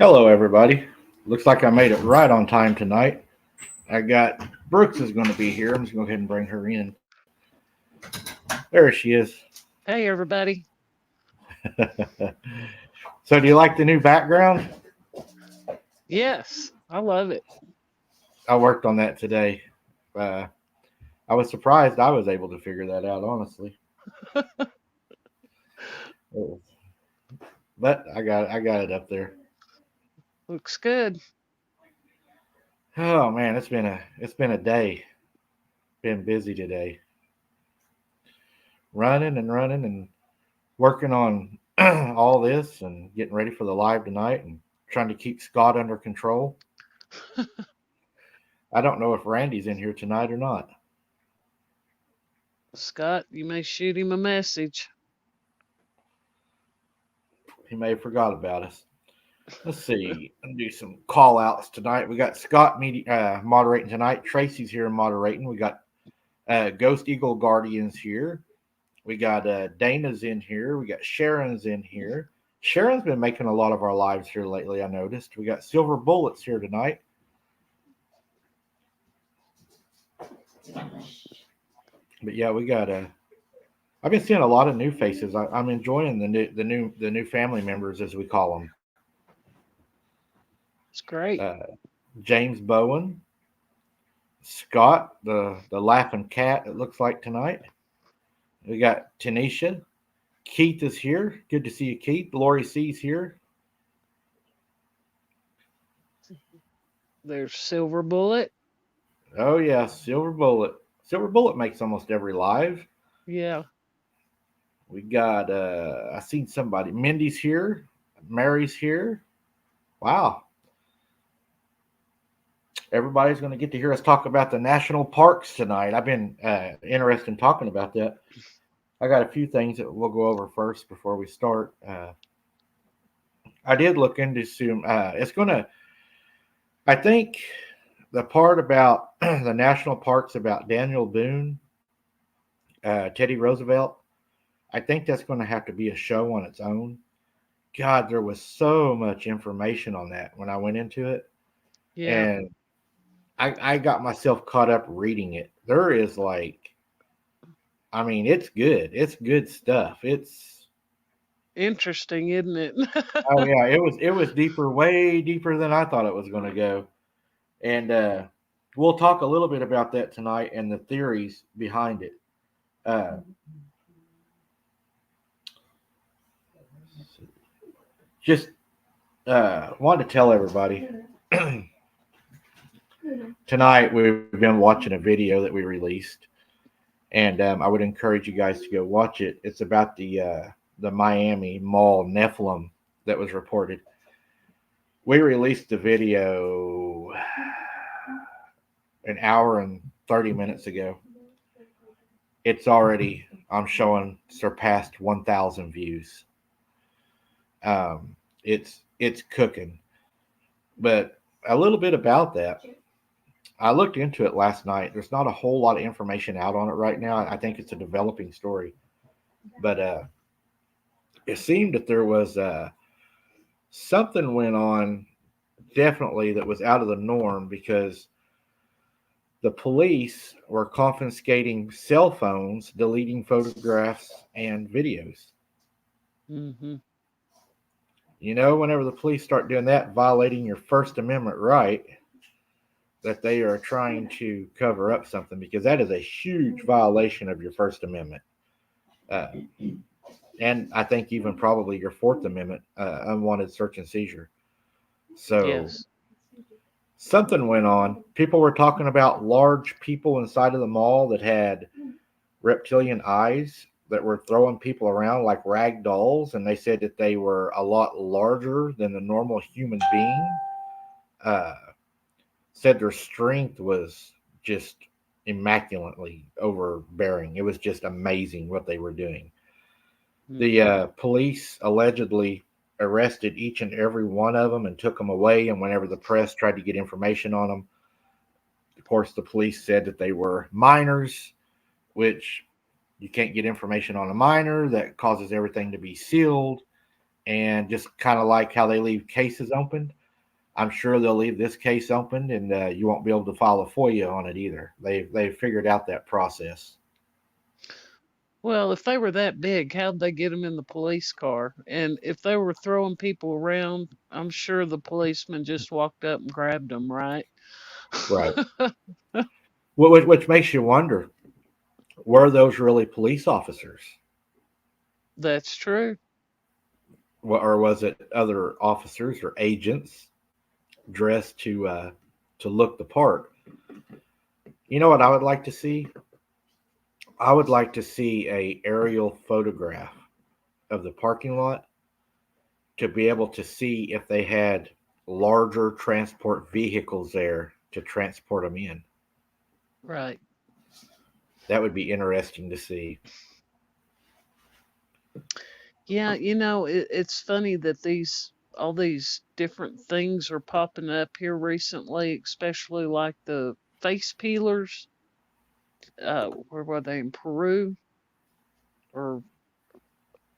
Hello, everybody. Looks like I made it right on time tonight. I got Brooks is going to be here. I'm just going to go ahead and bring her in. There she is. Hey, everybody. So, do you like the new background? Yes, I love it. I worked on that today. Uh, I was surprised I was able to figure that out, honestly. But I got it up there. Looks good. Oh man, it's been a day. Been busy today, running and working on all this and getting ready for the live tonight. And trying to keep Scott under control. I don't know if Randy's in here tonight or not. Scott, you may shoot him a message. He may have forgot about us. Let's see. I'll do some call outs tonight. We got Scott moderating tonight. Tracy's here moderating. We got Ghost Eagle Guardians here. We got Dana's in here. We got Sharon's in here. Sharon's been making a lot of our lives here lately, I noticed. We got Silver Bullets here tonight. But yeah, we got I've been seeing a lot of new faces. I'm enjoying the new family members, as we call them. It's great. James Bowen, Scott, the laughing cat. It looks like tonight. We got Tanisha. Keith is here. Good to see you, Keith. Lori C's here. There's Silver Bullet. Oh yeah, Silver Bullet. Silver Bullet makes almost every live. Yeah. We got I seen somebody. Mindy's here. Mary's here. Wow. Everybody's going to get to hear us talk about the national parks tonight. I've been interested in talking about that. I got a few things that we'll go over first before we start. I did look into some. It's going to. I think the part about the national parks about Daniel Boone, Teddy Roosevelt. I think that's going to have to be a show on its own. God, there was so much information on that when I went into it. Yeah. And I got myself caught up reading it. There is it's good. It's good stuff. It's interesting, isn't it? oh yeah, it was deeper, way deeper than I thought it was going to go. And we'll talk a little bit about that tonight and the theories behind it. Just wanted to tell everybody tonight we've been watching a video that we released, and I would encourage you guys to go watch it. It's about the Miami Mall Nephilim that was reported. We released the video an hour and 30 minutes ago. It's already, I'm showing, surpassed 1,000 views. It's cooking. But a little bit about that. I looked into it last night. There's not a whole lot of information out on it right now. I think it's a developing story. But it seemed that there was something went on, definitely, that was out of the norm, because the police were confiscating cell phones, deleting photographs and videos. Mm-hmm. You know, whenever the police start doing that, violating your First Amendment right, that they are trying to cover up something, because that is a huge violation of your First Amendment. And I think even probably your Fourth Amendment, unwanted search and seizure. So Yes. something went on. People were talking about large people inside of the mall that had reptilian eyes that were throwing people around like rag dolls, and they said that they were a lot larger than the normal human being. Said their strength was just immaculately overbearing. It was just amazing what they were doing. The police allegedly arrested each and every one of them and took them away, and whenever the press tried to get information on them, of course, the police said that they were minors, which you can't get information on a minor. That causes everything to be sealed, and just kind of like how they leave cases open. I'm sure they'll leave this case open, and you won't be able to file a FOIA on it either. They've figured out that process. Well, if they were that big, how'd they get them in the police car? And if they were throwing people around, I'm sure the policeman just walked up and grabbed them, right? Right. Which makes you wonder, were those really police officers? That's true. Or was it other officers or agents dressed to look the part? You know what I would like to see? I would like to see a aerial photograph of the parking lot to be able to see if they had larger transport vehicles there to transport them in. Right. That would be interesting to see. Yeah, it's funny that these all these different things are popping up here recently, especially like the face peelers. Where were they, in Peru? Or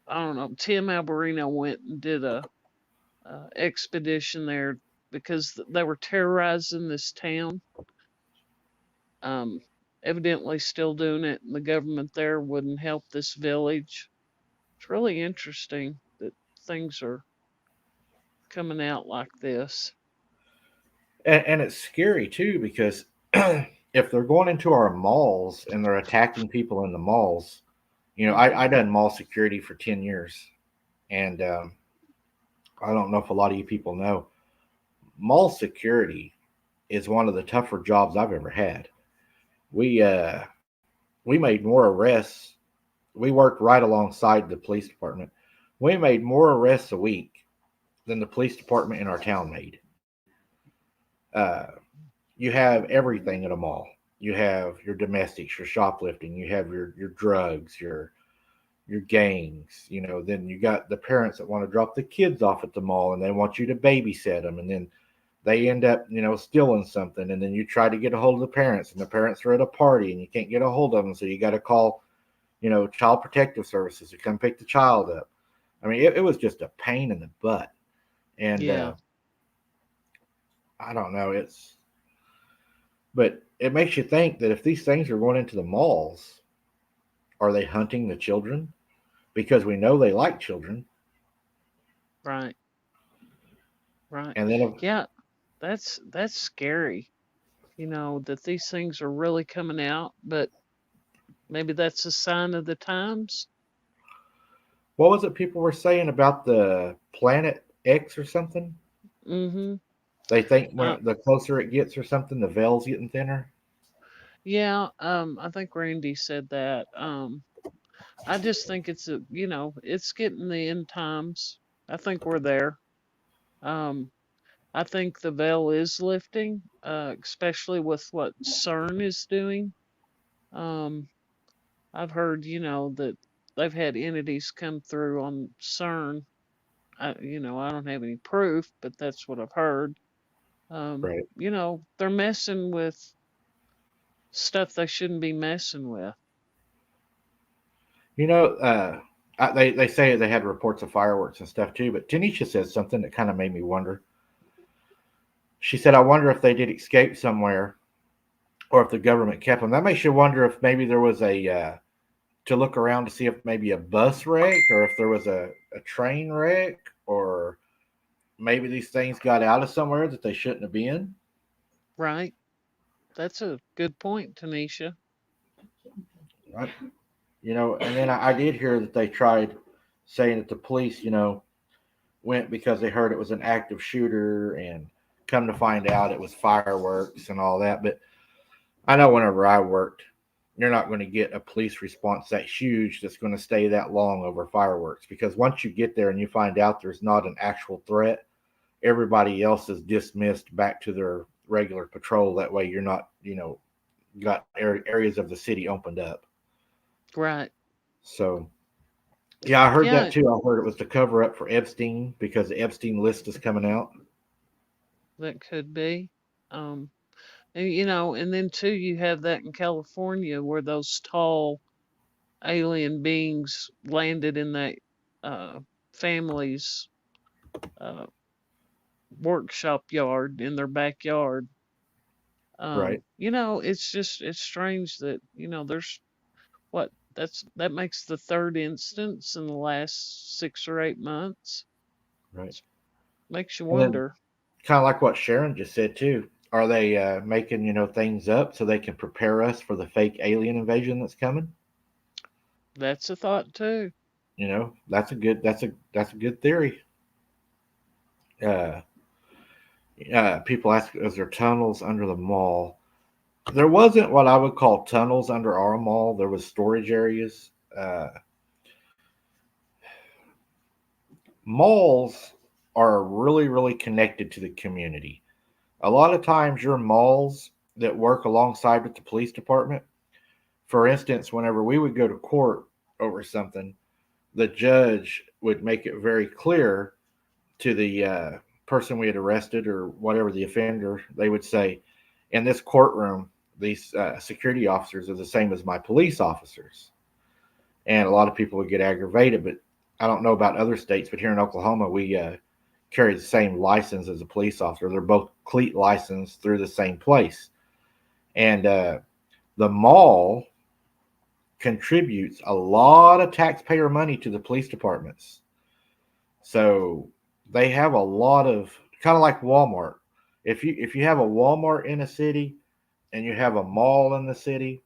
I don't know. Tim Alberino went and did a expedition there because they were terrorizing this town. Um, Evidently still doing it, and the government there wouldn't help this village. It's really interesting that things are coming out like this. And it's scary too because if they're going into our malls and they're attacking people in the malls, Hmm. I done mall security for 10 years. And I don't know if a lot of you people know, mall security is one of the tougher jobs I've ever had. We, uh, we made more arrests. We worked right alongside the police department. We made more arrests a week than the police department in our town made. Uh, you have everything at a mall. You have your domestics, your shoplifting, you have your drugs, your gangs. Then you got the parents that want to drop the kids off at the mall and they want you to babysit them, and then they end up stealing something, and then you try to get a hold of the parents, and the parents are at a party and you can't get a hold of them, so you got to call child protective services to come pick the child up. I mean, it was just a pain in the butt. And Yeah, I don't know, but it makes you think that if these things are going into the malls, are they hunting the children? Because we know they like children. right, right. And then Yeah, that's scary. That these things are really coming out, but maybe that's a sign of the times. what was it people were saying about the planet X or something? Mm-hmm. They think Uh, when the closer it gets or something, the veil's getting thinner. yeah, I think Randy said that. I just think it's getting the end times. I think we're there. Um, I think the veil is lifting, especially with what CERN is doing. Um, I've heard, that they've had entities come through on CERN. I don't have any proof, but that's what I've heard. Right. They're messing with stuff they shouldn't be messing with. You know, they say they had reports of fireworks and stuff too. But Tanisha said something that kind of made me wonder. She said, "I wonder if they did escape somewhere, or if the government kept them." That makes you wonder if maybe there was a to look around to see if maybe a bus wreck, or if there was a train wreck, or maybe these things got out of somewhere that they shouldn't have been. Right? That's a good point, Tanisha. Right? And then I did hear that they tried saying that the police, went because they heard it was an active shooter, and come to find out it was fireworks and all that. But I know whenever I worked, you're not going to get a police response that huge that's going to stay that long over fireworks, because once you get there and you find out there's not an actual threat, everybody else is dismissed back to their regular patrol. That way you're not, got areas of the city opened up. Right. So yeah, I heard that Yeah, too. I heard it was to cover up for Epstein because the Epstein list is coming out. that could be. Um, and then too, you have that in California where those tall alien beings landed in that uh, family's uh, workshop yard in their backyard. Right. It's strange that there's that makes the third instance in the last 6 or 8 months. Right. It makes you And then wonder. kind of like what Sharon just said too. Are they making things up so they can prepare us for the fake alien invasion that's coming? That's a thought too. That's a good theory. Uh, People ask, is there tunnels under the mall? There wasn't what I would call tunnels under our mall. There was storage areas. Malls. are really, really connected to the community. A lot of times, your malls that work alongside with the police department, for instance, whenever we would go to court over something, the judge would make it very clear to the person we had arrested or whatever the offender, they would say, in this courtroom, these security officers are the same as my police officers. And a lot of people would get aggravated, but I don't know about other states, but here in Oklahoma, we carry the same license as a police officer. They're both cleat licensed through the same place. And the mall contributes a lot of taxpayer money to the police departments. So they have a lot of, kind of like Walmart. If you have a Walmart in a city and you have a mall in the city,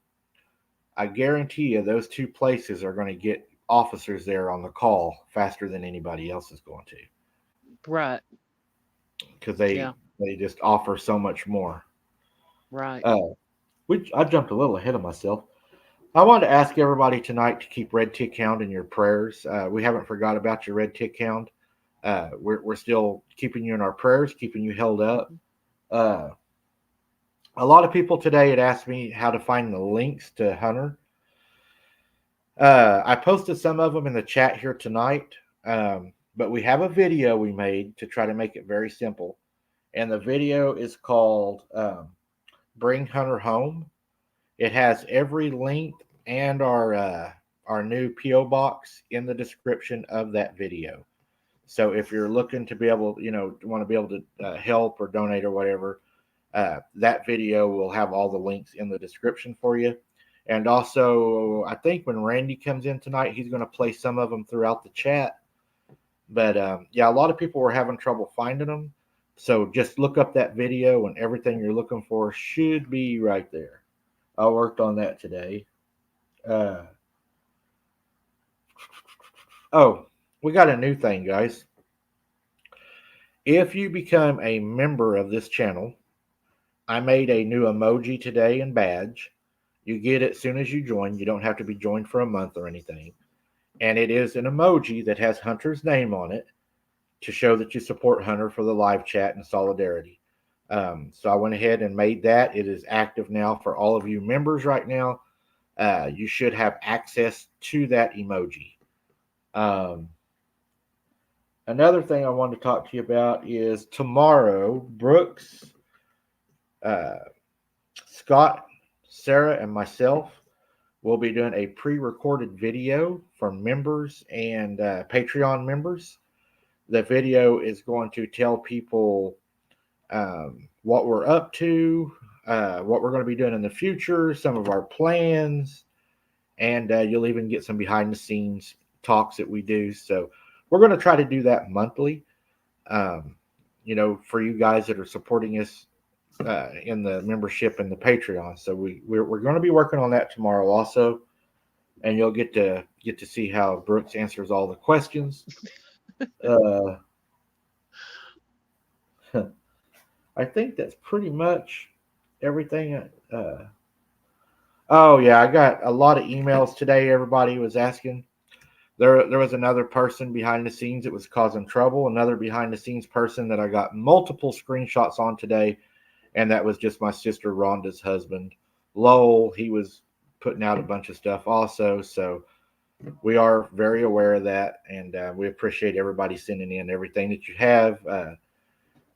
I guarantee you those two places are going to get officers there on the call faster than anybody else is going to, Right. because Yeah. they just offer so much more. Right. Uh, which I jumped a little ahead of myself. I wanted to ask everybody tonight to keep Red Tick Hound in your prayers. We haven't forgot about your Red Tick Hound. We're still keeping you in our prayers, keeping you held up. Mhm. Uh, a lot of people today had asked me how to find the links to Hunter. I posted some of them in the chat here tonight, but we have a video we made to try to make it very simple. And the video is called Bring Hunter Home. It has every link and our new PO box in the description of that video. So if you're looking to be able, want to be able to help or donate or whatever, that video will have all the links in the description for you. And also, I think when Randy comes in tonight, he's going to play some of them throughout the chat. But yeah, a lot of people were having trouble finding them. So just look up that video, and everything you're looking for should be right there. I worked on that today. Uh, oh, we got a new thing, guys. If you become a member of this channel, I made a new emoji today and badge. You get it as soon as you join. You don't have to be joined for a month or anything. And it is an emoji that has Hunter's name on it to show that you support Hunter for the live chat and solidarity. So I went ahead and made that. It is active now for all of you members right now. You should have access to that emoji. Um, Another thing I wanted to talk to you about is tomorrow, Brooks, uh, Scott, Sarah, and myself will be doing a pre recorded video for members and Patreon members. The video is going to tell people what we're up to, what we're going to be doing in the future, some of our plans, and you'll even get some behind the scenes talks that we do. So we're going to try to do that monthly. Um, for you guys that are supporting us in the membership and the Patreon. So we're going to be working on that tomorrow also, and you'll get to see how Brooks answers all the questions. Uh, I think that's pretty much everything. Oh yeah, I got a lot of emails today. Everybody was asking. There was another person behind the scenes that was causing trouble. Another behind the scenes person that I got multiple screenshots on today, and that was just my sister Rhonda's husband, Lowell. He was putting out a bunch of stuff also. So we are very aware of that, and we appreciate everybody sending in everything that you have.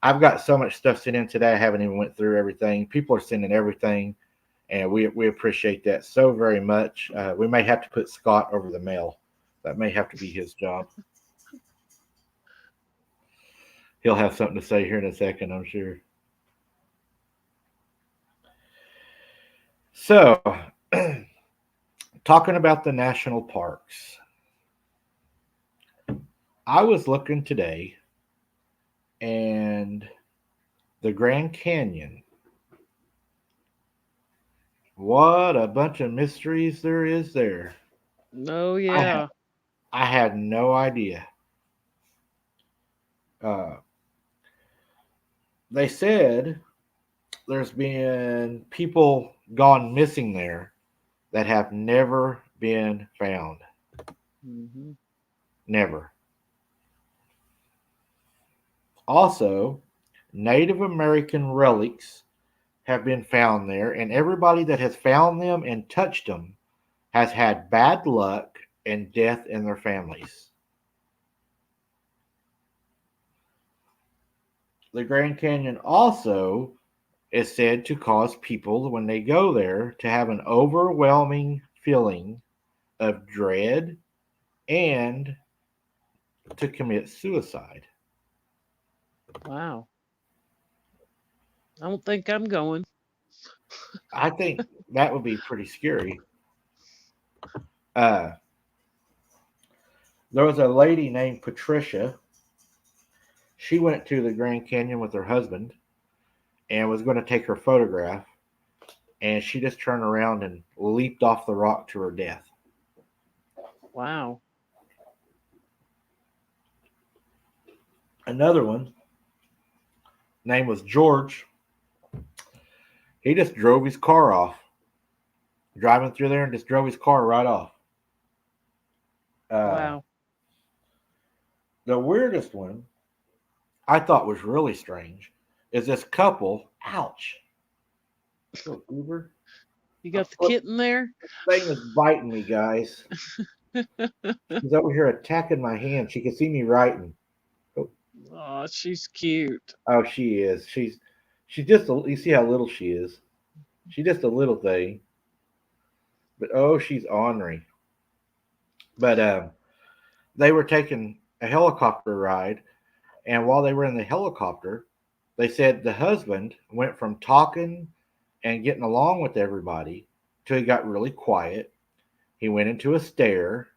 I've got so much stuff sent in today. I haven't even went through everything. People are sending everything, and we appreciate that so very much. We may have to put Scott over the mail. That may have to be his job. He'll have something to say here in a second, I'm sure. So, talking about the national parks, I was looking today, and the Grand Canyon. What a bunch of mysteries there is there. Oh I had, yeah. I had no idea. Uh, they said there's been people gone missing there that have never been found. Hmm. Never. Also, Native American relics have been found there, and everybody that has found them and touched them has had bad luck and death in their families. The Grand Canyon also is said to cause people, when they go there, to have an overwhelming feeling of dread and to commit suicide. Wow. I don't think I'm going. I think that would be pretty scary. Uh, there was a lady named Patricia. She went to the Grand Canyon with her husband and was going to take her photograph, and she just turned around and leaped off the rock to her death. Wow. Another one, name was George. He just drove his car off, driving through there, and just drove his car right off. Uh, Wow. the weirdest one I thought was really strange is this couple. Ouch! Little Uber. You got the Look, kitten there? this thing is biting me, guys. She's over here attacking my hand. She can see me writing. Oh, Oh, she's cute. oh, she is. She's just. You see how little she is. She's just a little thing. But oh, she's ornery. But they were taking a helicopter ride, and while they were in the helicopter, they said the husband went from talking and getting along with everybody till he got really quiet. He went into a stare,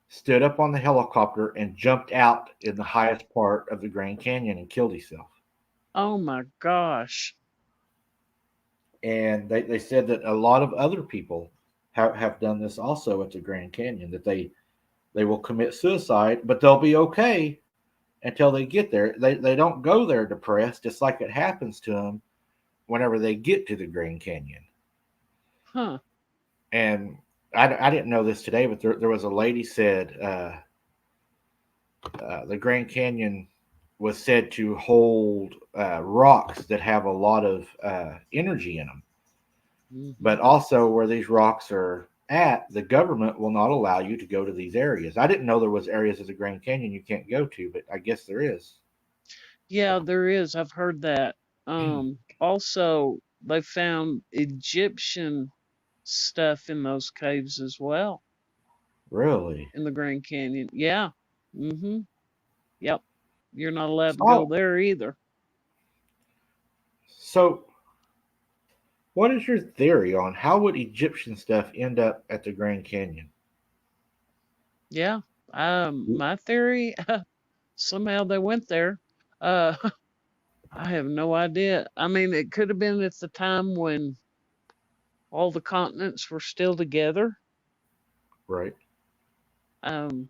stood up on the helicopter, and jumped out in the highest part of the Grand Canyon and killed himself. Oh my gosh. And they said that a lot of other people have done this also at the Grand Canyon, that they will commit suicide, but they'll be okay until they get there. They don't go there depressed, just like it happens to them whenever they get to the Grand Canyon. Huh. And I didn't know this today, but there was a lady said the Grand Canyon was said to hold rocks that have a lot of energy in them. Hmm. But also, where these rocks are at, the government will not allow you to go to these areas. I didn't know there was areas of the Grand Canyon you can't go to, but I guess there is. Yeah, there is. I've heard that. Also, they found Egyptian stuff in those caves as well Really? in the Grand Canyon. Yeah. Mm-hmm. Yep. You're not allowed to go So, there either. so what is your theory on how would Egyptian stuff end up at the Grand Canyon? Yeah. My theory, somehow they went there. Uh, I have no idea. I mean, it could have been at the time when all the continents were still together. Right. Um,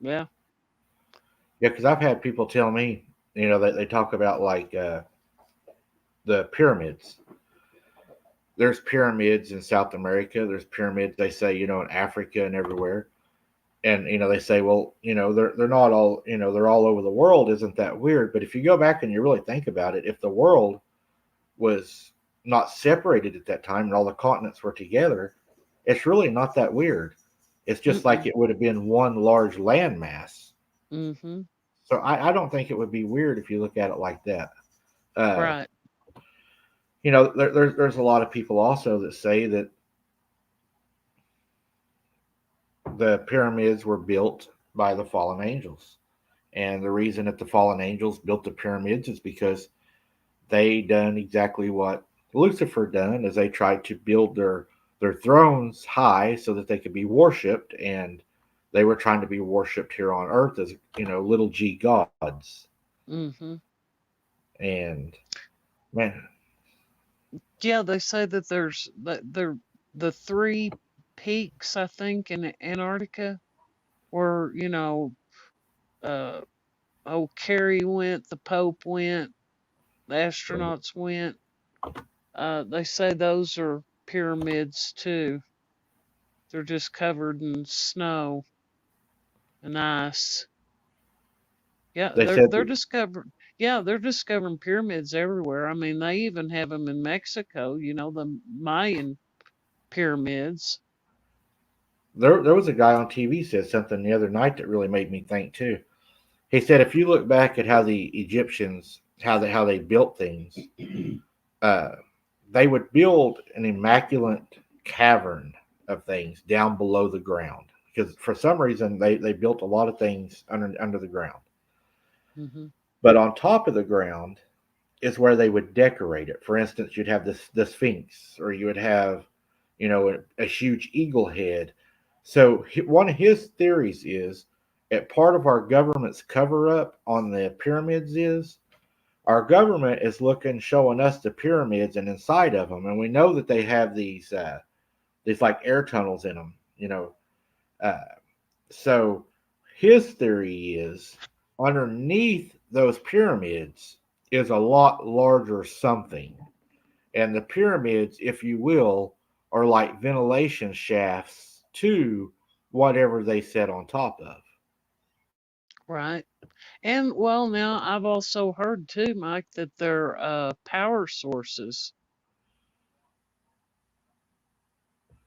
yeah. Yeah, because I've had people tell me, they talk about like the pyramids. There's pyramids in South America. There's pyramids, they say, in Africa and everywhere. And they say, well, they're not all, they're all over the world. Isn't that weird? But if you go back and you really think about it, if the world was not separated at that time and all the continents were together, it's really not that weird. It's just like Mm-mm. it would have been one large landmass. Mm-hmm. So I don't think it would be weird if you look at it like that. Uh, Right. there's a lot of people also that say that the pyramids were built by the fallen angels. And the reason that the fallen angels built the pyramids is because they done exactly what Lucifer done, is they tried to build their thrones high so that they could be worshipped, and they were trying to be worshipped here on earth as little g gods. Mm-hmm. And man, Yeah, they say that there's the three peaks, I think, in Antarctica where, uh oh, Kerry went, the Pope went, the astronauts went. They say those are pyramids too. They're just covered in snow and ice. Yeah, They they're said they're discovering yeah, they're discovering pyramids everywhere. I mean, they even have them in Mexico, the Mayan pyramids. there was a guy on TV said something the other night that really made me think too. He said if you look back at how the Egyptians how they built things, uh, they would build an immaculate cavern of things down below the ground because for some reason they built a lot of things under the ground. Mhm. But on top of the ground is where they would decorate it. For instance, you'd have the Sphinx, or you would have, a huge eagle head. So one of his theories is that part of our government's cover up on the pyramids is our government is looking, showing us the pyramids and inside of them, and we know that they have these like air tunnels in them. Uh, so his theory is underneath those pyramids is a lot larger something. And the pyramids, if you will, are like ventilation shafts to whatever they sit on top of. Right. And well, now I've also heard too, Mike, that their power sources.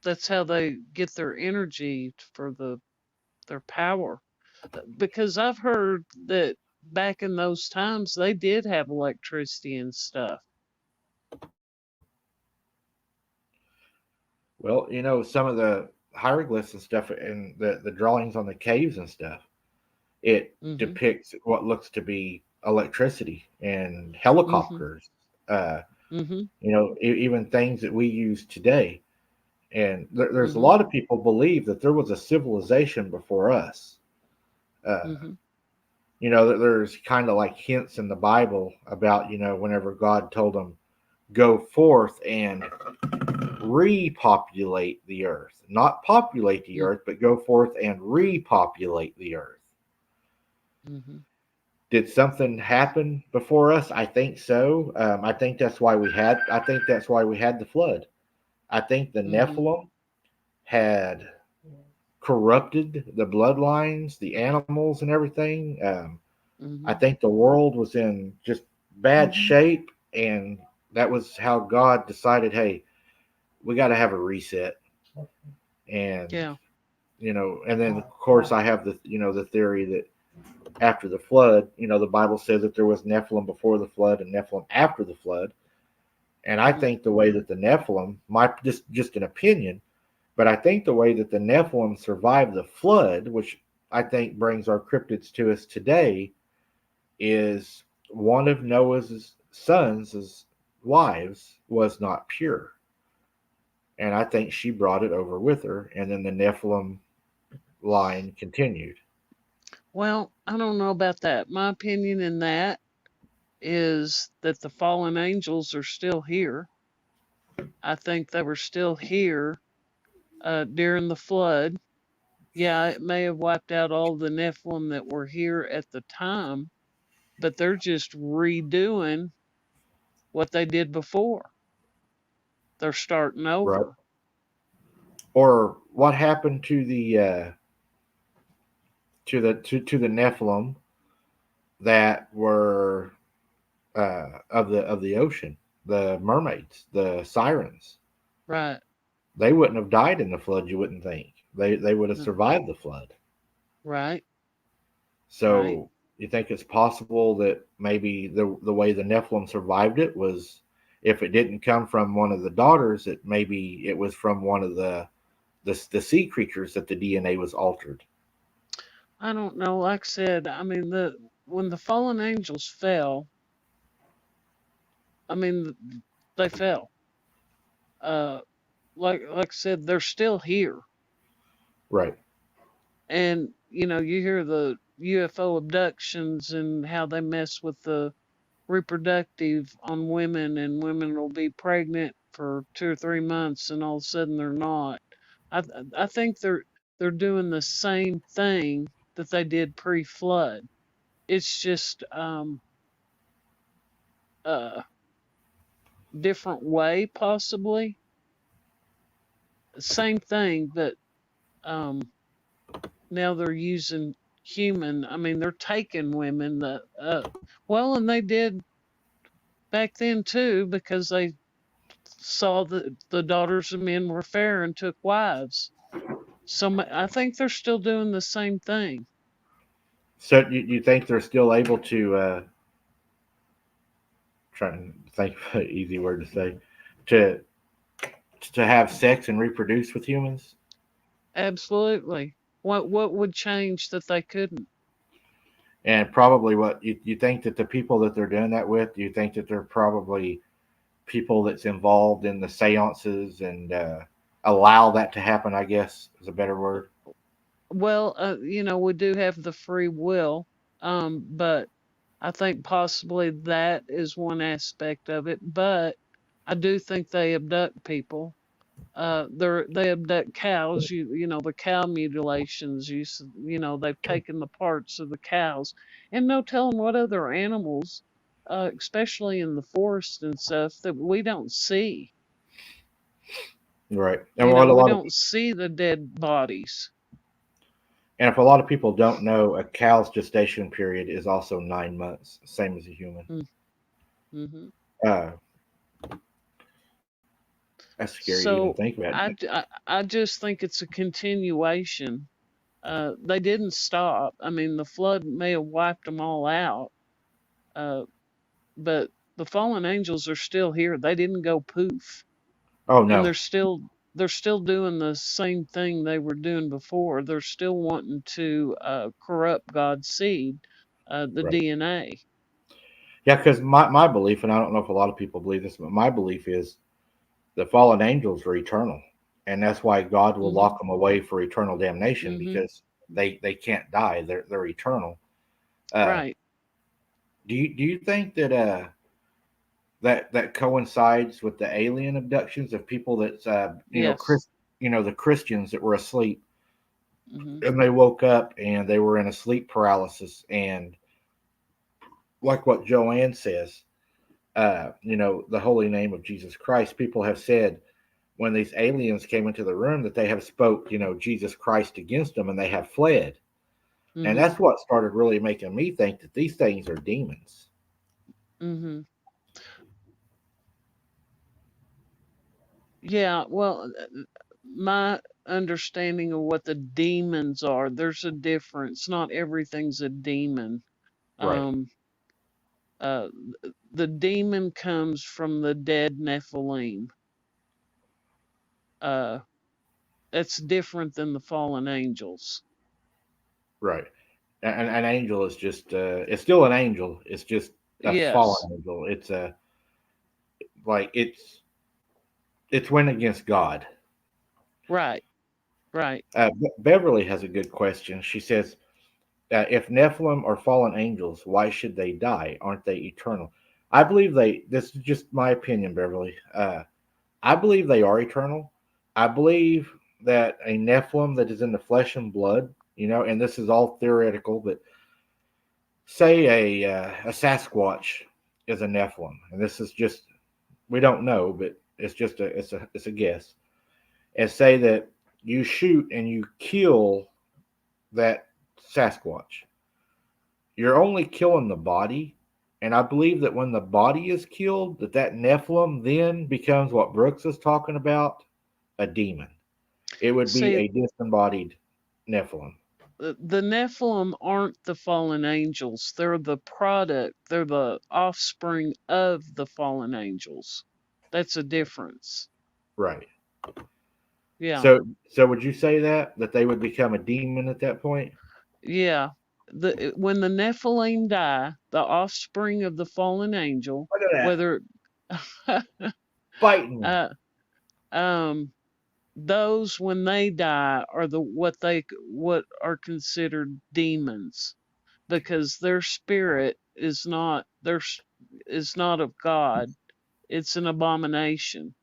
That's how they get their energy for their power. Because I've heard that back in those times they did have electricity and stuff. Well, some of the hieroglyphs and stuff and the drawings on the caves and stuff, it Mhm. depicts what looks to be electricity and Mhm. helicopters, uh, Mhm. even things that we use today. And there's a Mhm. lot of people believe that there was a civilization before us. Uh, Mhm. there's kind of like hints in the Bible about, whenever God told them, go forth and repopulate the earth. Not populate the Mhm. earth, but go forth and repopulate the earth. Mhm. Did something happen before us? I think so. I think that's why we had the flood. I think the Mhm. Nephilim had corrupted the bloodlines, the animals, and everything. I Mhm. think the world was in just bad shape, and that was how God decided, hey, we got to have a reset. And Yeah. and then of course I have the theory that after the flood, the Bible says that there was Nephilim before the flood and Nephilim after the flood. And I Mhm. think the way that the Nephilim, my just an opinion, but I think the way that the Nephilim survived the flood, which I think brings our cryptids to us today, is one of Noah's sons' wives was not pure. And I think she brought it over with her, and then the Nephilim line continued. Well, I don't know about that. My opinion in that is that the fallen angels are still here. I think they were still here during the flood. Yeah, it may have wiped out all the Nephilim that were here at the time, but they're just redoing what they did before. They're starting Right. over. Or what happened to the Nephilim that were of the ocean, the mermaids, the sirens? Right. They wouldn't have died in the flood. You wouldn't think they would have No. survived the flood. Right. Right. So you think it's possible that maybe the way the Nephilim survived it was if it didn't come from one of the daughters, that maybe it was from one of the sea creatures that the DNA was altered. I don't know. Like I said, I mean, the when the fallen angels fell, I mean, they fell. Uh, like I said, they're still here. Right. And you hear the UFO abductions and how they mess with the reproductive on women, and women will be pregnant for 2 or 3 months, and all of a sudden they're not. I I think they're doing the same thing that they did pre-flood. It's just a different way, possibly. Same thing, but um, now they're using human. I mean, they're taking women that, well, and they did back then too, because they saw that the daughters of men were fair and took wives. So I think they're still doing the same thing. So you think they're still able to trying to think of an easy word to say to have sex and reproduce with humans? Absolutely. What would change that they couldn't? And probably what you think that the people that they're doing that with, do you think that they're probably people that's involved in the seances and allow that to happen? I guess is a better word. Well, we do have the free will, but I think possibly that is one aspect of it. But I do think they abduct people. They abduct cows. The cow mutilations. They've taken the parts of the cows, and no telling what other animals, especially in the forest and stuff, that we don't see. Right. And what a We lot of don't see the dead bodies. and if a lot of people don't know, a cow's gestation period is also 9 months, same as a human. Mm-hmm. Uh, that's scary to even So think about. I just think it's a continuation. They didn't stop. I mean, the flood may have wiped them all out, uh, but the fallen angels are still here. They didn't go poof, Oh and no. they're still doing the same thing they were doing before. They're still wanting to corrupt God's seed, the Right. DNA. Yeah, because my belief, and I don't know if a lot of people believe this, but my belief is the fallen angels are eternal, and that's why God will Hmm. lock them away for eternal damnation Hmm. because they can't die. They're eternal. Uh, Right. do you think that that coincides with the alien abductions of people that's Yes. the Christians that were asleep Hmm. and they woke up and they were in a sleep paralysis and like what Joanne says, the holy name of Jesus Christ. People have said when these aliens came into the room that they have spoke, Jesus Christ against them and they have fled. And Hmm. that's what started really making me think that these things are demons. Hmm. Yeah, well, my understanding of what the demons are, there's a difference. Not everything's a demon. Right, Um, the demon comes from the dead Nephilim. Uh, that's different than the fallen angels. right. An angel is just it's still an angel. It's just a fallen Yes, angel. It's a like it's went against God. right, right. Beverly has a good question. She says, if Nephilim are fallen angels, why should they die? Aren't they eternal? I believe they. This is just my opinion, Beverly. I believe they are eternal. I believe that a Nephilim that is in the flesh and blood, and this is all theoretical, but say a Sasquatch is a Nephilim, and this is just we don't know, but it's a guess. And say that you shoot and you kill that Sasquatch, you're only killing the body. And I believe that when the body is killed, that Nephilim then becomes what Brooks is talking about, a demon. It would be See, a disembodied Nephilim. the Nephilim aren't the fallen angels. They're the product. They're the offspring of the fallen angels. That's a difference. Right. Yeah. So would you say that they would become a demon at that point? Yeah. When the Nephilim die, the offspring of the fallen angel, Look at that. whether Fighting. uh, um those when they die are what are considered demons because their spirit is not of God. It's an abomination.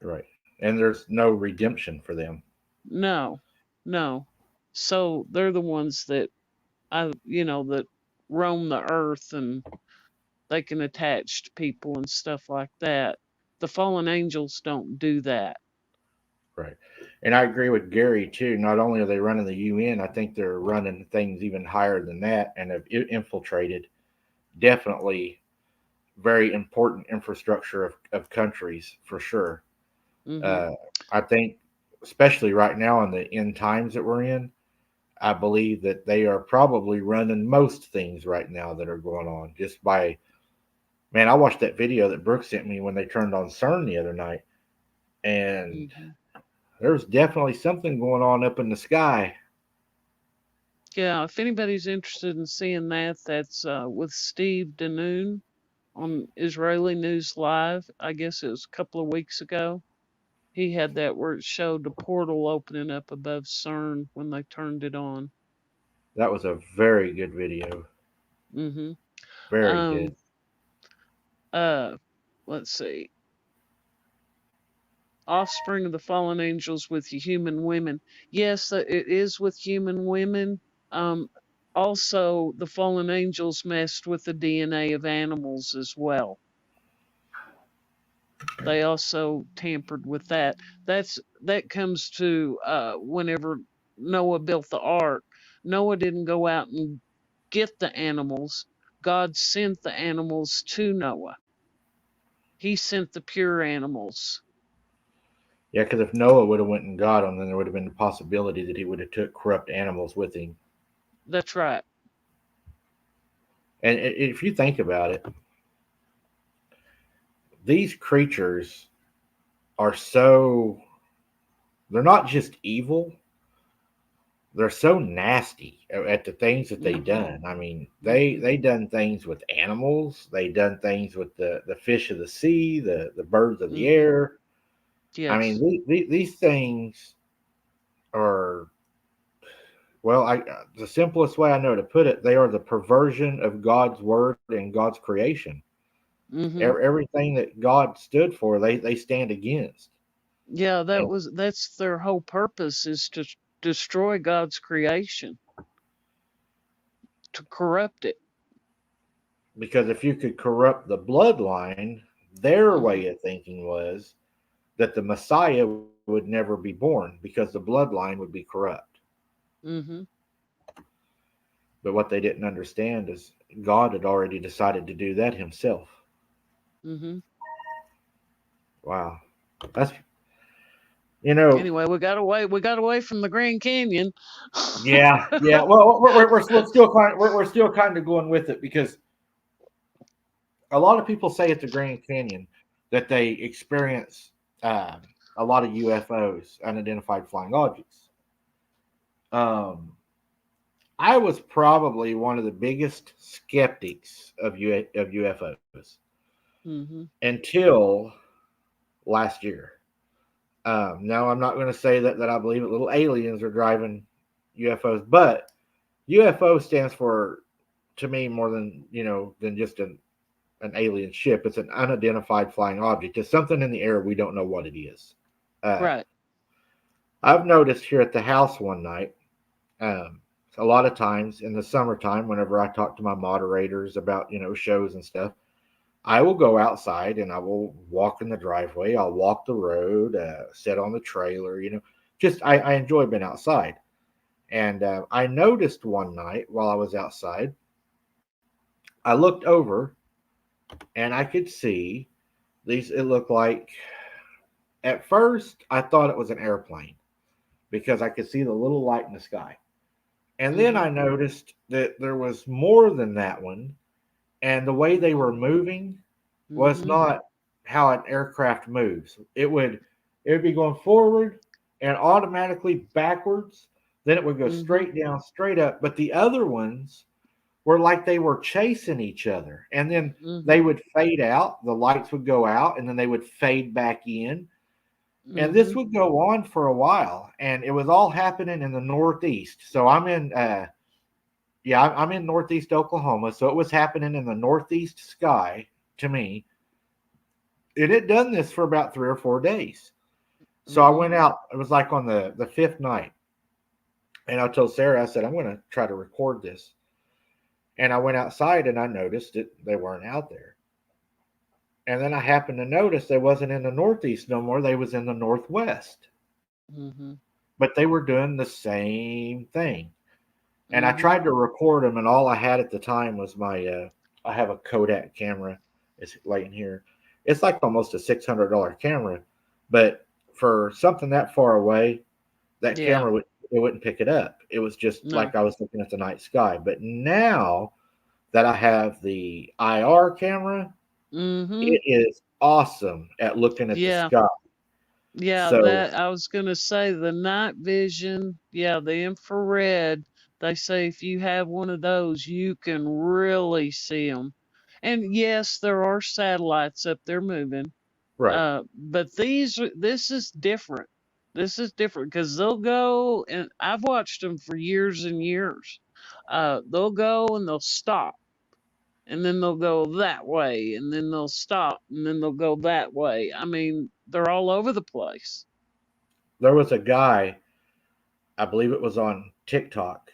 Right. And there's no redemption for them. No, no. So they're the ones that roam the earth and they can attach to people and stuff like that. The fallen angels don't do that. Right. And I agree with Gary too. Not only are they running the UN, I think they're running things even higher than that and have infiltrated definitely very important infrastructure of countries for sure. Mm-hmm. Uh, I think, especially right now in the end times that we're in, I believe that they are probably running most things right now that are going on just by, man, I watched that video that Brooke sent me when they turned on CERN the other night, and Mm-hmm. there's definitely something going on up in the sky. Yeah, if anybody's interested in seeing that, that's with Steve Danoon on Israeli News Live. I guess it was a couple of weeks ago. He had that where it showed the portal opening up above CERN when they turned it on. That was a very good video. Mm-hmm. Very good. Um. Uh. Let's see. Offspring of the fallen angels with human women. Yes, it is with human women. Um. Also, the fallen angels messed with the DNA of animals as well. They also tampered with that. That comes to whenever Noah built the ark. Noah didn't go out and get the animals. God sent the animals to Noah. He sent the pure animals. Yeah, because if Noah would have went and got him, then there would have been the possibility that he would have took corrupt animals with him. That's right. And if you think about it, these creatures are so, they're not just evil, they're so nasty at the things that they Mhm. done. I mean, Mhm. they done things with animals, they done things with the fish of the sea, the birds of the Mhm. air. I mean, Yes. these things are, well, the simplest way I know to put it, they are the perversion of God's word and God's creation. Mhm. Everything that God stood for, they stand against. Yeah, And that's their whole purpose is to destroy God's creation, to corrupt it. because if you could corrupt the bloodline, their way Mhm. of thinking was that the Messiah would never be born because the bloodline would be corrupt. Mhm. But what they didn't understand is God had already decided to do that himself. Mhm. Wow. That's, you know, Anyway, we got away from the Grand Canyon. yeah, yeah. Well, we're still we're still kind of going with it because a lot of people say at the Grand Canyon that they experience a lot of UFOs, unidentified flying objects. Um, I was probably one of the biggest skeptics of UFOs Mhm. until last year. Now, I'm not going to say that I believe that little aliens are driving UFOs, but UFO stands for, to me, more than than just an alien ship. It's an unidentified flying object. It's something in the air we don't know what it is. Uh, Right. I've noticed here at the house one night, um, a lot of times in the summertime, whenever I talk to my moderators about shows and stuff, I will go outside and I will walk in the driveway. I'll walk the road, sit on the trailer. Just I enjoy being outside. And I noticed one night while I was outside, I looked over and I could see these. It looked like, at first I thought it was an airplane because I could see the little light in the sky. And then Mhm. I noticed that there was more than that one, and the way they Mhm. were moving was Mhm. not how an aircraft moves. It would be going forward and automatically backwards, then it would go Mhm. straight down, straight up. But the other ones were like they were chasing each other. And then they Mhm. would fade out, the lights would go out, and then they would fade back in. And this Mhm. would go on for a while, and it was all happening in the Northeast. So I'm in, yeah, I'm in Northeast Oklahoma. So it was happening in the Northeast sky to me. It had done this for about 3 or 4 days. So I Mhm. went out. It was like on the fifth night, and I told Sarah, I said, I'm going to try to record this. And I went outside, and I noticed that they weren't out there. And then I happened to notice they wasn't in the Northeast no more. They was in the Northwest. Mhm. but they were doing the same thing. And I Mhm. tried to record them, and all I had at the time was my I have a Kodak camera. It's laying here. It's like almost a $600 camera, but for something that far away, that Yeah. camera it wouldn't pick it up. It was just No. like I was looking at the night sky. But now that I have the IR camera, Mhm. it is awesome at looking at the Yeah. sky. Yeah, So that I was gonna say the night vision, yeah, the infrared. They say if you have one of those, you can really see them. And yes, there are satellites up there moving. right, But this is different. This is different because they'll go and I've watched them for years and years. They'll go and they'll stop and then they'll go that way and then they'll stop and then they'll go that way. I mean, they're all over the place. there was a guy, I believe it was on TikTok,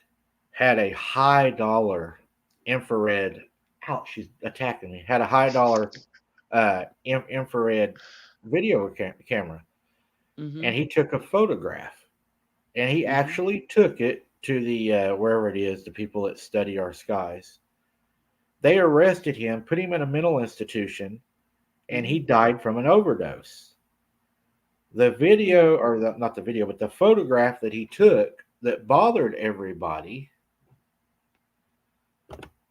had a high dollar infrared. Ouch, she's attacking me. Had a high dollar infrared video camera, and Mhm. he took a photograph, and he Mhm. actually took it to the wherever it is, the people that study our skies. They arrested him, put him in a mental institution, and he Mhm. died from an overdose. The Hmm. video, or not the video, but the photograph that he took that bothered everybody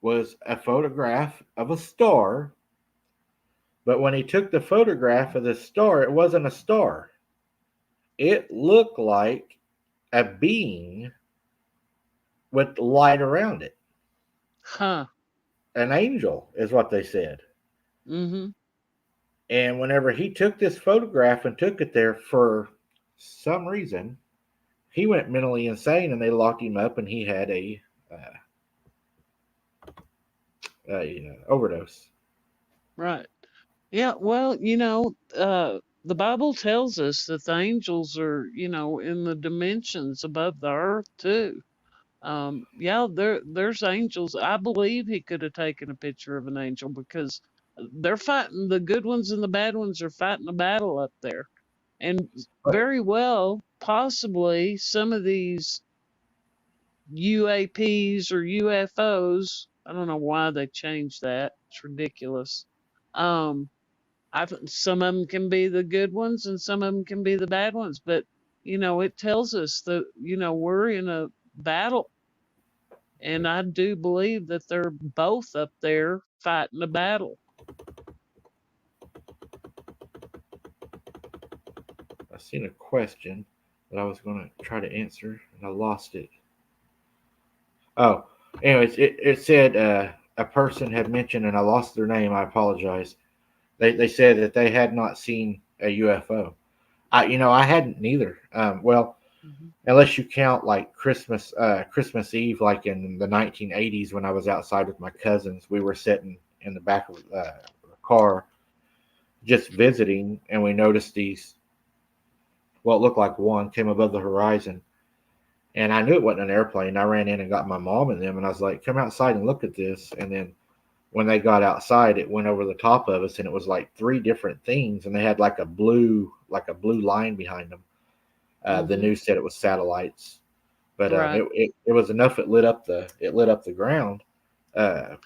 was a photograph of a star. But when he took the photograph of the star, it wasn't a star. It looked like a being with light around it. Huh. An angel is what they said. Mhm. And whenever he took this photograph and took it there for some reason, he went mentally insane and they locked him up and he had a overdose. Right. Yeah, well, the Bible tells us that the angels are, in the dimensions above the earth too. Yeah, there's angels. I believe he could have taken a picture of an angel because they're fighting the good ones and the bad ones are fighting a battle up there. And But very well, possibly some of these UAPs or UFOs, I don't know why they changed that. It's ridiculous. Um, some of them can be the good ones and some of them can be the bad ones, but it tells us that we're in a battle, and I do believe that they're both up there fighting a battle. I seen a question that I was going to try to answer and I lost it. Oh, anyways, it said a person had mentioned, and I lost their name. I apologize. They said that they had not seen a UFO. I hadn't neither. Well, Hmm. unless you count like Christmas Eve, like in the 1980s when I was outside with my cousins, we were sitting in the back of a car just visiting, and we noticed these. Well, it looked like one came above the horizon, and I knew it wasn't an airplane. I ran in and got my mom and them, and I was like, "Come outside and look at this." And then when they got outside, it went over the top of us, and it was like three different things, and they had like a blue line behind them. The Hmm. news said it was satellites, but Right. it was enough. It lit up the ground. Uh,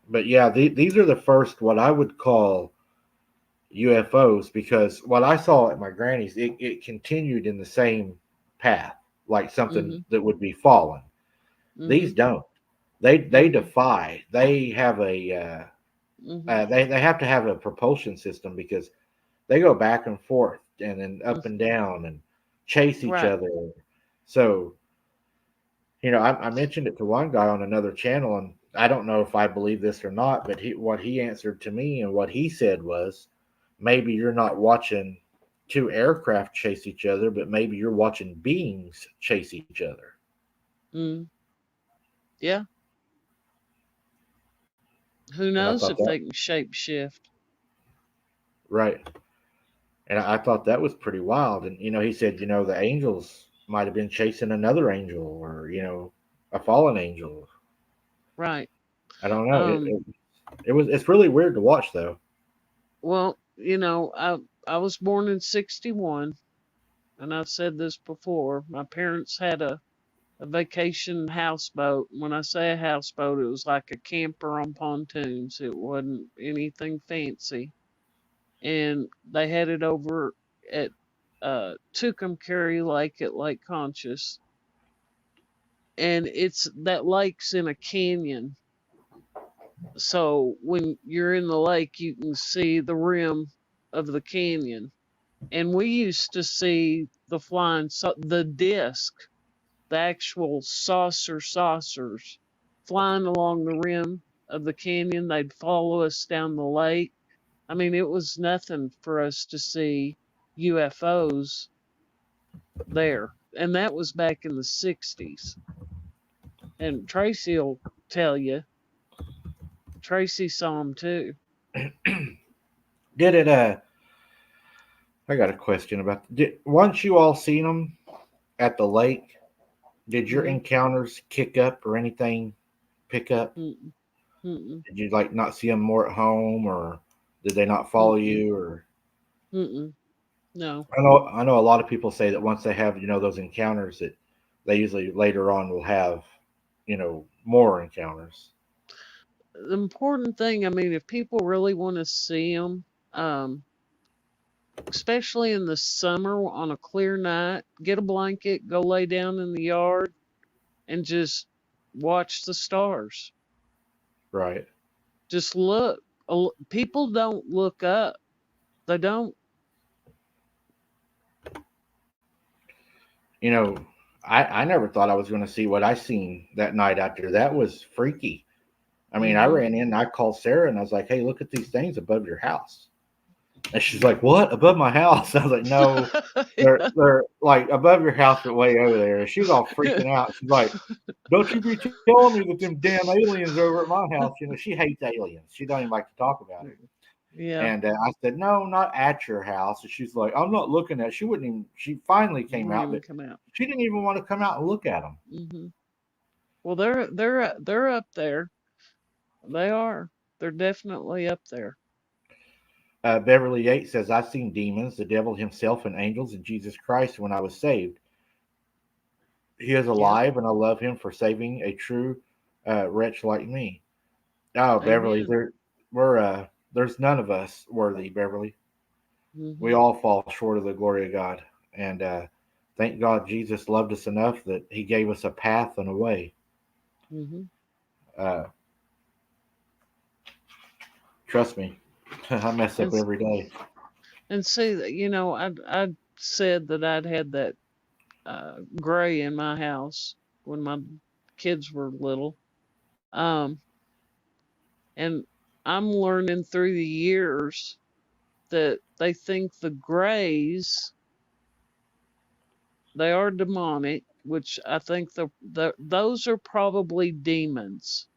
but yeah, these are the first what I would call UFOs because what I saw at my granny's, it continued in the same path, like something Hmm. that would be fallen. Hmm. These don't. They Hmm. defy. They have Hmm. they have to have a propulsion system because they go back and forth and then up and down and chase each Right. other. So I mentioned it to one guy on another channel, and I don't know if I believe this or not, but what he answered to me and what he said was, maybe you're not watching two aircraft chase each other, but maybe you're watching beings chase each other. Mm. Yeah. Who And I knows thought if that they can shape shift? right, and I thought that was pretty wild. And he said, the angels might have been chasing another angel, or a fallen angel. Right. I don't know. Um. It's really weird to watch though. Well, I was born in '61. and I've said this before, my parents had a vacation houseboat. When I say a houseboat, it was like a camper on pontoons. It wasn't anything fancy. And they had it over at Tucumcari Lake at Lake Conscious. And it's that lake's in a canyon. So when you're in the lake, you can see the rim of the canyon. And we used to see the the disc, the actual saucers flying along the rim of the canyon. They'd follow us down the lake. I mean, it was nothing for us to see UFOs there. And that was back in the 60s. And Tracy will tell you, Tracy saw them too. Did it? I got a question about. Once you all seen them at the lake, did your Mm-hmm. encounters kick up or anything pick up? Mm-mm. Mm-mm. Did you like not see them more at home, or did they not follow Mm-mm. you? Or Mm-mm. No. I know a lot of people say that once they have those encounters, that they usually later on will have more encounters. The important thing, I mean, if people really want to see them, um, especially in the summer on a clear night, get a blanket, go lay down in the yard, and just watch the stars. Right. Just look. People don't look up. They don't. You know, I never thought I was going to see what I seen that night out there. That was freaky. I mean, I Mm-hmm. ran in, and I called Sarah, and I was like, "Hey, look at these things above your house." And she's like, "What? Above my house?" I was like, "No, they're like above your house, but way over there." And she was all freaking out. She's like, "Don't you be telling me that them damn aliens over at my house?" She hates aliens. She don't even like to talk about it. Yeah. And I said, "No, not at your house." And she's like, "I'm not looking at." She wouldn't even. She finally came Won't out, even but come out. she didn't even want to come out and look at them. Hmm. Well, they're up there. They are. They're definitely up there. Beverly Yates says, "I've seen demons, the devil himself, and angels, and Jesus Christ when I was saved. He is Yep. alive, and I love him for saving a true wretch like me." Oh, Beverly, Amen. there's none of us worthy, Beverly. We Hmm. all fall short of the glory of God, and thank God Jesus loved us enough that He gave us a path and a way. Hmm. Uh, Trust me, I mess And up every day. and see that I said that I'd had that gray in my house when my kids were little. Um, and I'm learning through the years that they think the grays they are demonic, which I think those are probably demons.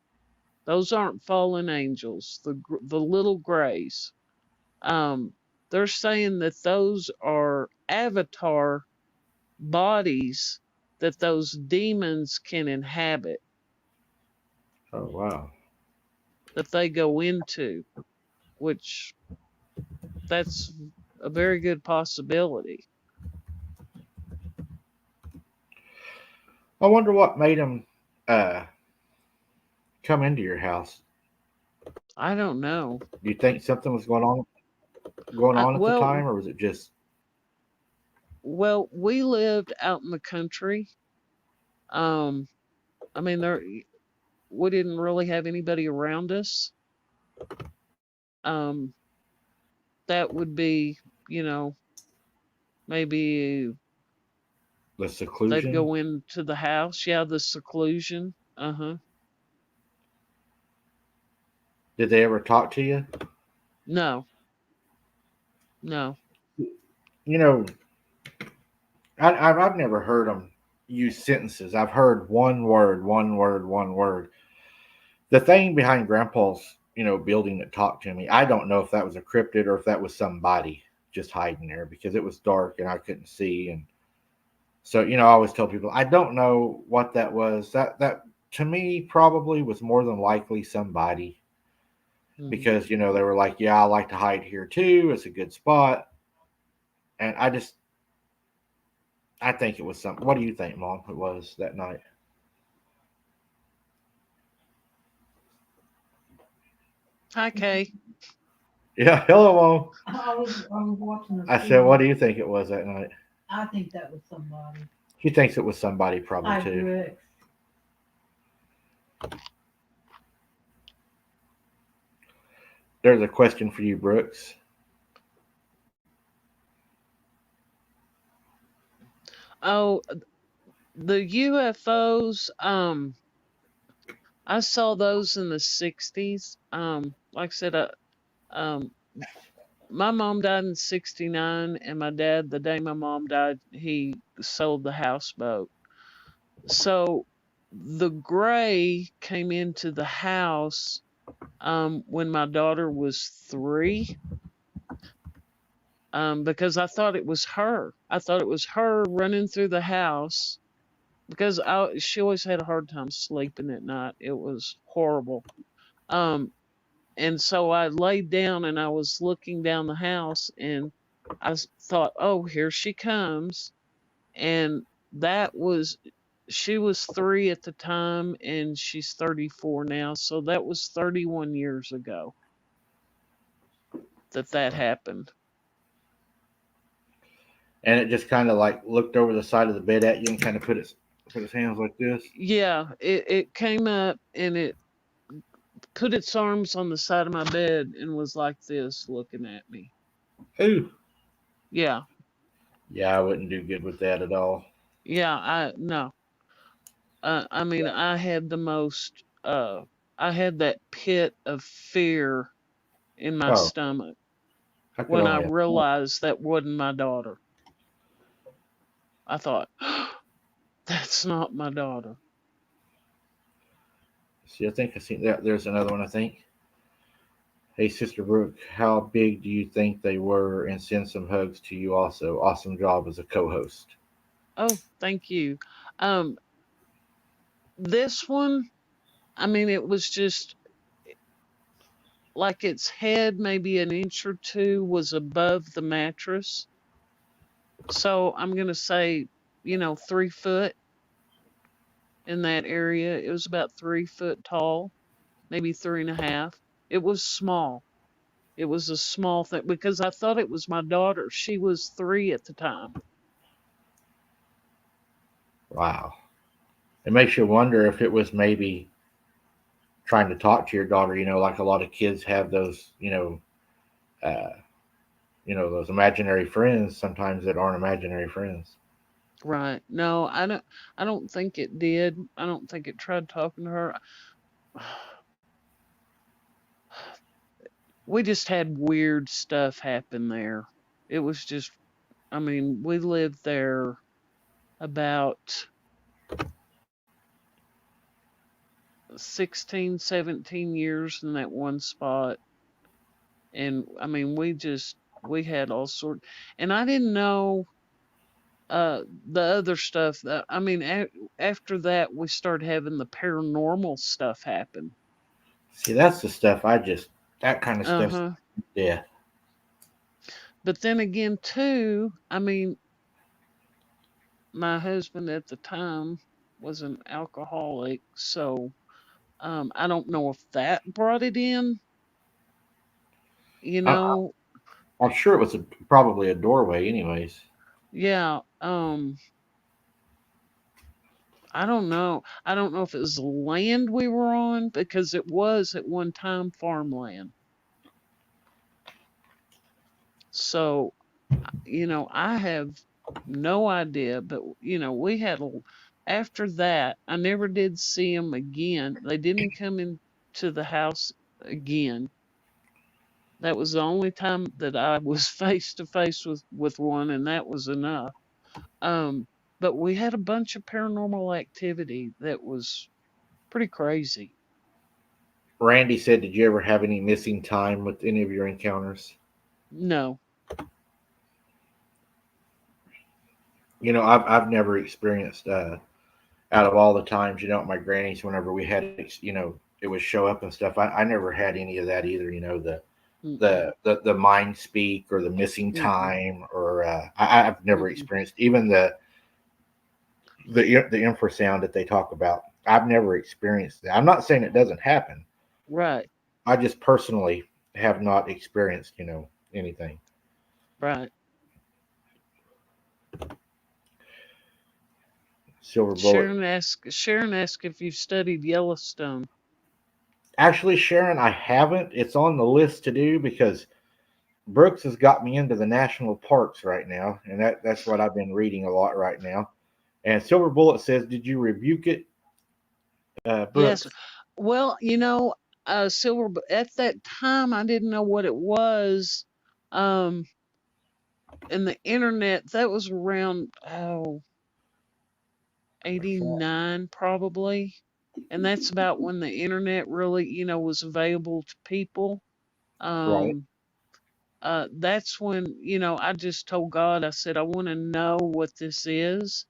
Those aren't fallen angels. The little grays. Um, they're saying that those are avatar bodies that those demons can inhabit, Oh wow! that they go into, which that's a very good possibility. I wonder what made him uh, come into your house. I don't know. Do you think something was going on at the Well, time, or was it just we lived out in the country. Um, I mean, we didn't really have anybody around us. Um, that would be, you know, maybe the they'd seclusion? go into the house. Yeah, the seclusion. Uh huh. Did they ever talk to you? No, no. You know, I've never heard them use sentences. I've heard one word, one word, one word. The thing behind Grandpa's, building that talked to me, I don't know if that was a cryptid or if that was somebody just hiding there because it was dark and I couldn't see. And so, I always tell people I don't know what that was. That to me probably was more than likely somebody Hmm. because they were like, yeah, I like to hide here too. It's a good spot, and I just I think it was something. What do you think, Mom? It was that night. Hi, Kay. Yeah, hello, Mom. I was watching. I said, what do you think it was that night? I think that was somebody. He thinks it was somebody, probably I too. Agree. There's a question for you, Brooks. Oh, the UFOs. I saw those in the '60s. Like I said, um, my mom died in '69, and my dad, the day my mom died, he sold the houseboat. So the gray came into the house when my daughter was 3, because I thought it was her. I thought it was her running through the house because she always had a hard time sleeping at night. It was horrible. Um, and so I laid down and I was looking down the house and thought, oh, here she comes. And that was, she was 3 at the time and she's 34 now. So that was 31 years ago that happened. And it just kind of like looked over the side of the bed at you and kind of put its hands like this. Yeah, it came up and it put its arms on the side of my bed and was like this looking at me. Ooh. Yeah. Yeah, I wouldn't do good with that at all. Yeah, no. I mean, I had that pit of fear in my Oh, stomach I could when I only. realized that wasn't my daughter. I thought, that's not my daughter. See, I think I see that. There's another one. I think. Hey, Sister Brooke, how big do you think they were? And send some hugs to you also. Awesome job as a co-host. Oh, thank you. Um, this one, I mean, it was just like its head, maybe an inch or two, was above the mattress. So I'm going to say, 3 foot in that area. It was about 3 foot tall, maybe 3.5. It was small. It was a small thing because I thought it was my daughter. She was 3 at the time. Wow. It makes you wonder if it was maybe trying to talk to your daughter. Like a lot of kids have those. Uh, those imaginary friends sometimes that aren't imaginary friends. Right. No, I don't think it did. I don't think it tried talking to her. We just had weird stuff happen there. It was just, I mean, we lived there about 16, 17 years in that one spot. And I mean, we had all sort, and I didn't know the other stuff that, I mean, after that, we started having the paranormal stuff happen. See, that's the stuff that kind of stuff. Uh-huh. Yeah. But then again, too, I mean, my husband at the time was an alcoholic, so I don't know if that brought it in, you I, know. I'm sure it was probably a doorway, anyways. Yeah, I don't know. I don't know if it was land we were on because it was at one time farmland. So, I have no idea, but we had after that, I never did see them again. They didn't come into the house again. That was the only time that I was face to face with one, and that was enough. Um, but we had a bunch of paranormal activity that was pretty crazy. Randy said, "Did you ever have any missing time with any of your encounters?" No. I've never experienced out of all the times, at my granny's, whenever we had, it would show up and stuff. I never had any of that either. Mm-mm, The mind speak or the missing mm-mm, time, or I've never mm-mm. experienced even the the infrasound that they talk about. I've never experienced that. I'm not saying it doesn't happen. Right, I just personally have not experienced, anything. right. Silver bullet. Sharon asked if you've studied Yellowstone. Actually, Sharon, I haven't. It's on the list to do because Brooks has got me into the national parks right now, and that's what I've been reading a lot right now. And Silver Bullet says, "Did you rebuke it, Yes. Brooks?" Well, silver, at that time, I didn't know what it was. Um, and the internet, that was around, 89 probably. And that's about when the internet really, was available to people. Right. Um, that's when, I just told God, I said, I want to know what this is.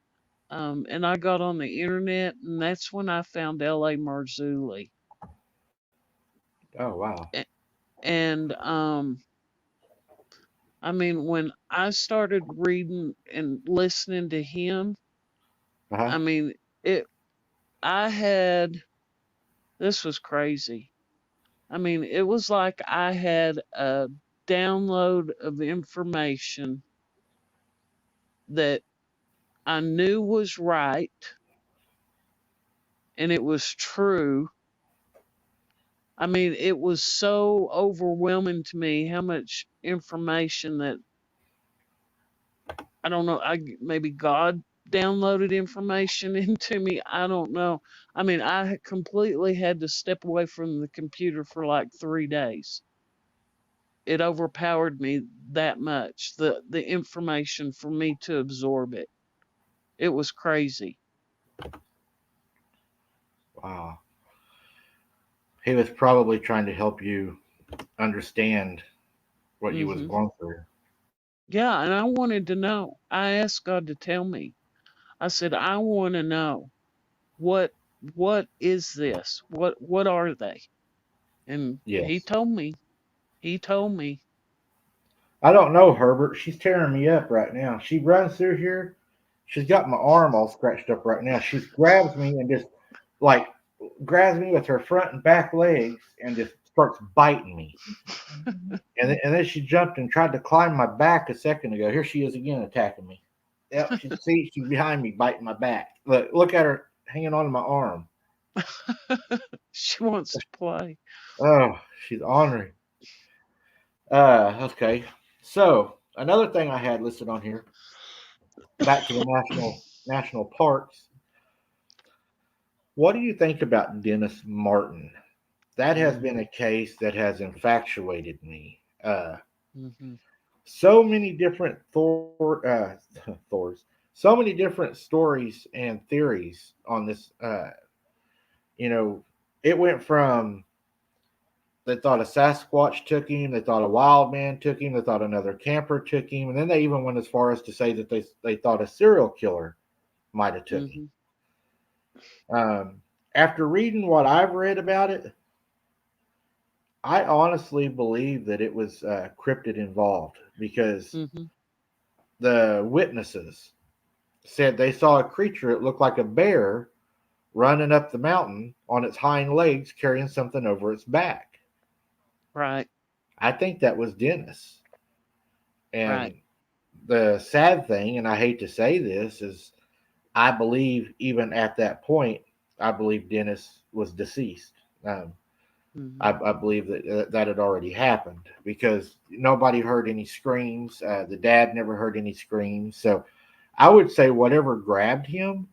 And I got on the internet, and that's when I found L.A. Marzulli. Oh wow. A- And I mean, when I started reading and listening to him, Uh huh. I mean, it. I had this was crazy. I mean, it was like I had a download of information that I knew was right and it was true. I mean, it was so overwhelming to me how much information that I don't know. Maybe God downloaded information into me. I don't know. I mean, completely had to step away from the computer for like 3 days. It overpowered me that much. The information for me to absorb it. It was crazy. Wow. He was probably trying to help you understand what you was Hmm. going through. Yeah, and I wanted to know. I asked God to tell me. I said, I want to know what what is this? What are they? And he Yes. told me. He told me. I don't know, Herbert. She's tearing me up right now. She runs through here. She's got my arm all scratched up right now. She grabs me and just like grabs me with her front and back legs and just starts biting me. And then she jumped and tried to climb my back a second ago. Here she is again attacking me. Yep, she's behind me biting my back. Look at her hanging on to my arm. She wants to play. Oh, she's ornery. Okay. So another thing I had listed on here, back to the national parks. What do you think about Dennis Martin? That has Mm, been a case that has infatuated me. hmm. So many different Thors, so many different stories and theories on this. You know, it went from they thought a Sasquatch took him, they thought a wild man took him, they thought another camper took him, and then they even went as far as to say that they thought a serial killer might have took him. Hmm. After reading what I've read about it, I honestly believe that it was cryptid involved because Hmm. the witnesses said they saw a creature that looked like a bear running up the mountain on its hind legs carrying something over its back. Right, I think that was Dennis. right. And the sad thing, and I hate to say this, is I believe even at that point, I believe Dennis was deceased. Um, Hmm. I believe that that had already happened because nobody heard any screams. The dad never heard any screams. So I would say whatever grabbed him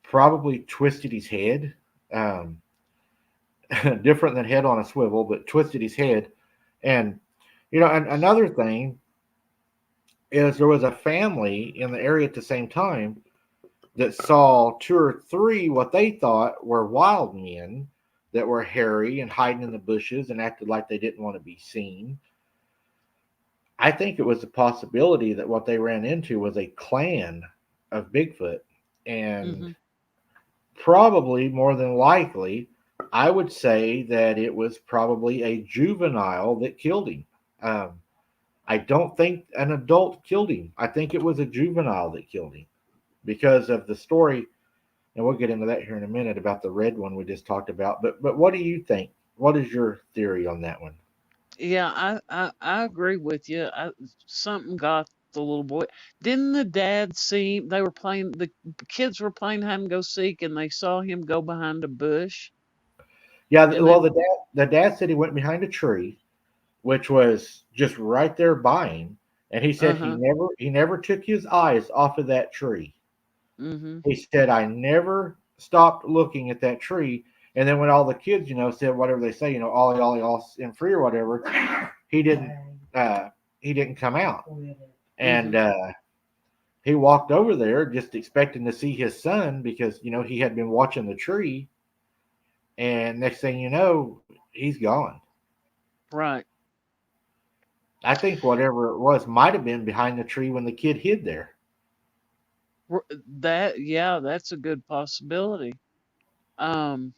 probably twisted his head. Um, Different than head on a swivel, but twisted his head. And, and another thing is there was a family in the area at the same time that saw two or three what they thought were wild men that were hairy and hiding in the bushes and acted like they didn't want to be seen. I think it was a possibility that what they ran into was a clan of Bigfoot. And Hmm. probably more than likely, I would say that it was probably a juvenile that killed him. Um, I don't think an adult killed him. I think it was a juvenile that killed him. because of the story, and we'll get into that here in a minute about the red one we just talked about. But what do you think? What is your theory on that one? Yeah, I agree with you. Something got the little boy. Didn't the dad see they were playing the kids were playing hide and go seek and they saw him go behind a bush Yeah, and well, then the dad said he went behind a tree, which was just right there by him, and he said uh-huh. he never took his eyes off of that tree. Mhm. He said, I never stopped looking at that tree. And then when all the kids, said whatever they say, ollie ollie all and free or whatever, he didn't uh he didn't come out. And Mhm. he walked over there just expecting to see his son because he had been watching the tree, and next thing you know, he's gone. Right. I think whatever it was might have been behind the tree when the kid hid there. That yeah, that's a good possibility. Um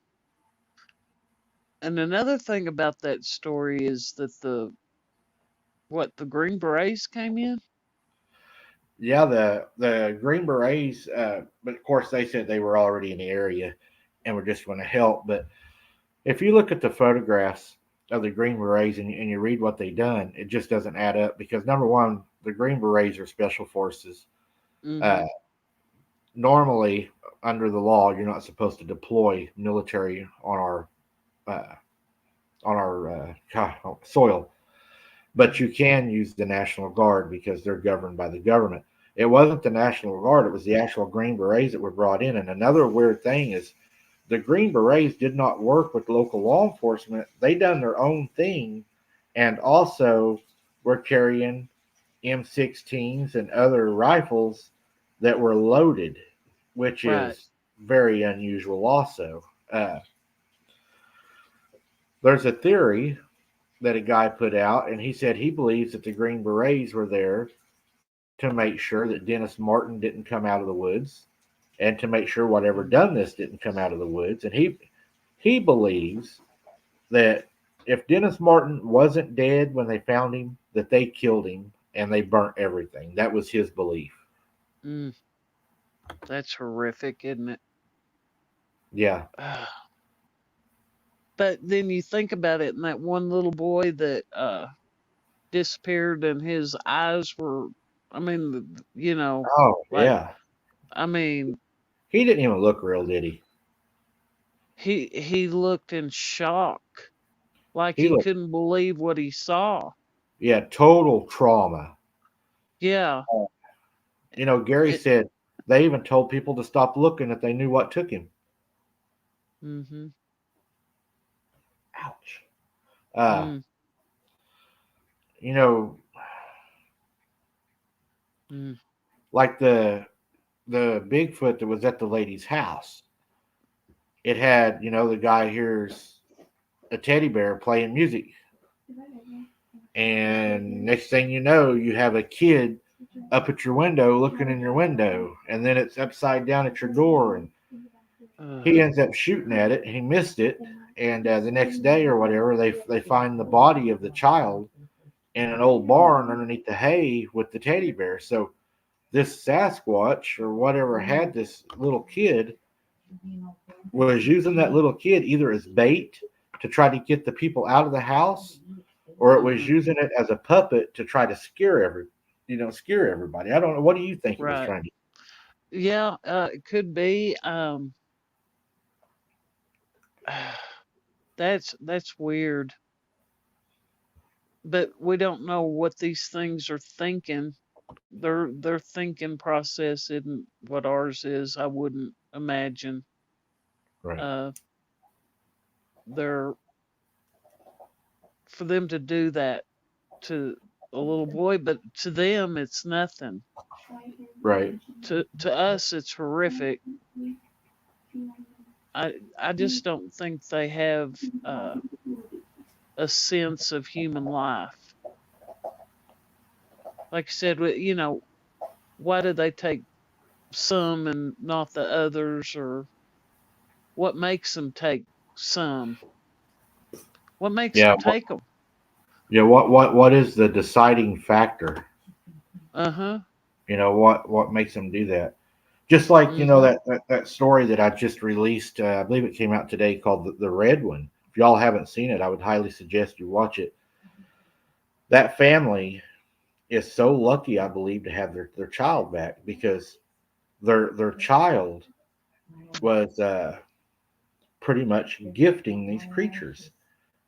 and another thing about that story is that the Green Berets came in? Yeah, the Green Berets, but of course they said they were already in the area and were just going to help. But if you look at the photographs of the Green Berets and you read what they done, it just doesn't add up because number one, the Green Berets are special forces. Uh, Mhm. Normally, under the law, you're not supposed to deploy military uh, on our soil, but Mhm. you can use the National Guard because they're governed by the government. It wasn't the National Guard; it was the actual Green Berets that were brought in. And another weird thing is the Green Berets did not work with local law enforcement. They done their own thing, and also were carrying M16s and other rifles that were loaded, which Right. is very unusual. Also, uh, there's a theory that a guy put out, and he said he believes that the Green Berets were there to make sure that Dennis Martin didn't come out of the woods, and to make sure whatever Mm. done this didn't come out of the woods. And he believes that if Dennis Martin wasn't dead when they found him, that they killed him and they burnt everything. That was his belief. Mm. That's horrific, isn't it? Yeah. But then you think about it, and that one little boy that disappeared, and his eyes were, I mean, Oh, like, yeah. I mean, He didn't even look real, did he? he looked in shock, like He he looked, couldn't believe what he saw. yeah, total trauma. Yeah, Gary it. said they even told people to stop looking if they knew what took him. Mhm. Ouch. Uh, Mm. you know, Mm. like the Bigfoot that was at the lady's house. It had, the guy hears a teddy bear playing music, and next thing you know, you have a kid up at your window looking in your window, and then it's upside down at your door, and Uh, he ends up shooting at it. He missed it, and the next day or whatever, they find the body of the child in an old barn underneath the hay with the teddy bear. So this Sasquatch or whatever had this little kid was using that little kid either as bait to try to get the people out of the house, or it was mhm. using it as a puppet to try to scare everybody. I don't know. What do you think it was Right. trying to? Yeah, it could be. That's weird, but we don't know what these things are thinking. Their thinking process isn't what ours is. I wouldn't imagine. Right, Uh, they're for them to do that to a little boy, but to them it's nothing. right, To us, it's horrific. I just don't think they have a sense of human life. Like I said, why do they take some and not the others, or what makes them take some? What makes yeah, them take them? yeah. What is the deciding factor? Uh huh. What makes them do that? Just like Mm-hmm. that story that I just released, I believe it came out today, called the Red One. If y'all haven't seen it, I would highly suggest you watch it. That family is so lucky, I believe, to have their child back, because their child was pretty much gifting these creatures.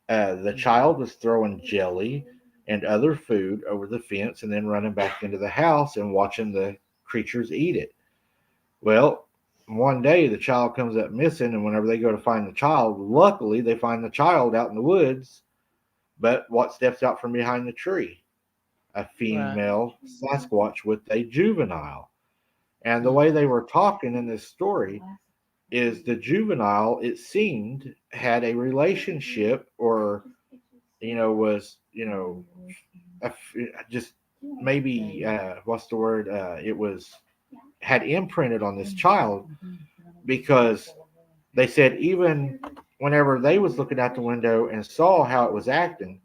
The child was throwing jelly and other food over the fence and then running back into the house and watching the creatures eat it. Well, one day the child comes up missing, and whenever they go to find the child, luckily they find the child out in the woods. But what steps out from behind the tree? A Right. female Sasquatch with a juvenile. And the way Mm-hmm. they were talking in this story is the juvenile, it seemed, had a relationship, or was a, just maybe what's the word? It was had imprinted on this child, because they said even whenever they was looking out the window and saw how it was acting,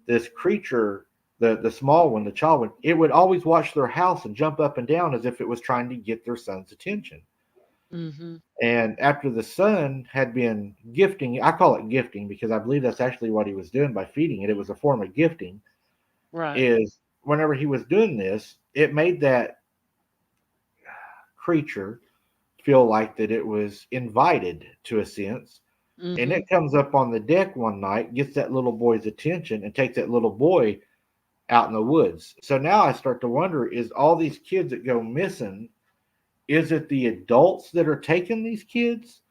this creature, the small one, the child one, it would always watch their house and jump up and down as if it was trying to get their son's attention. Mm-hmm. And after the son had been gifting, I call it gifting because I believe that's actually what he was doing by feeding it. It was a form of gifting. Right. Is whenever he was doing this, it made that creature feel like that it was invited to a sense. And Mm-hmm. it comes up on the deck one night, gets that little boy's attention, and takes that little boy out in the woods. So now I start to wonder, is all these kids that go missing, is it the adults that are taking these kids?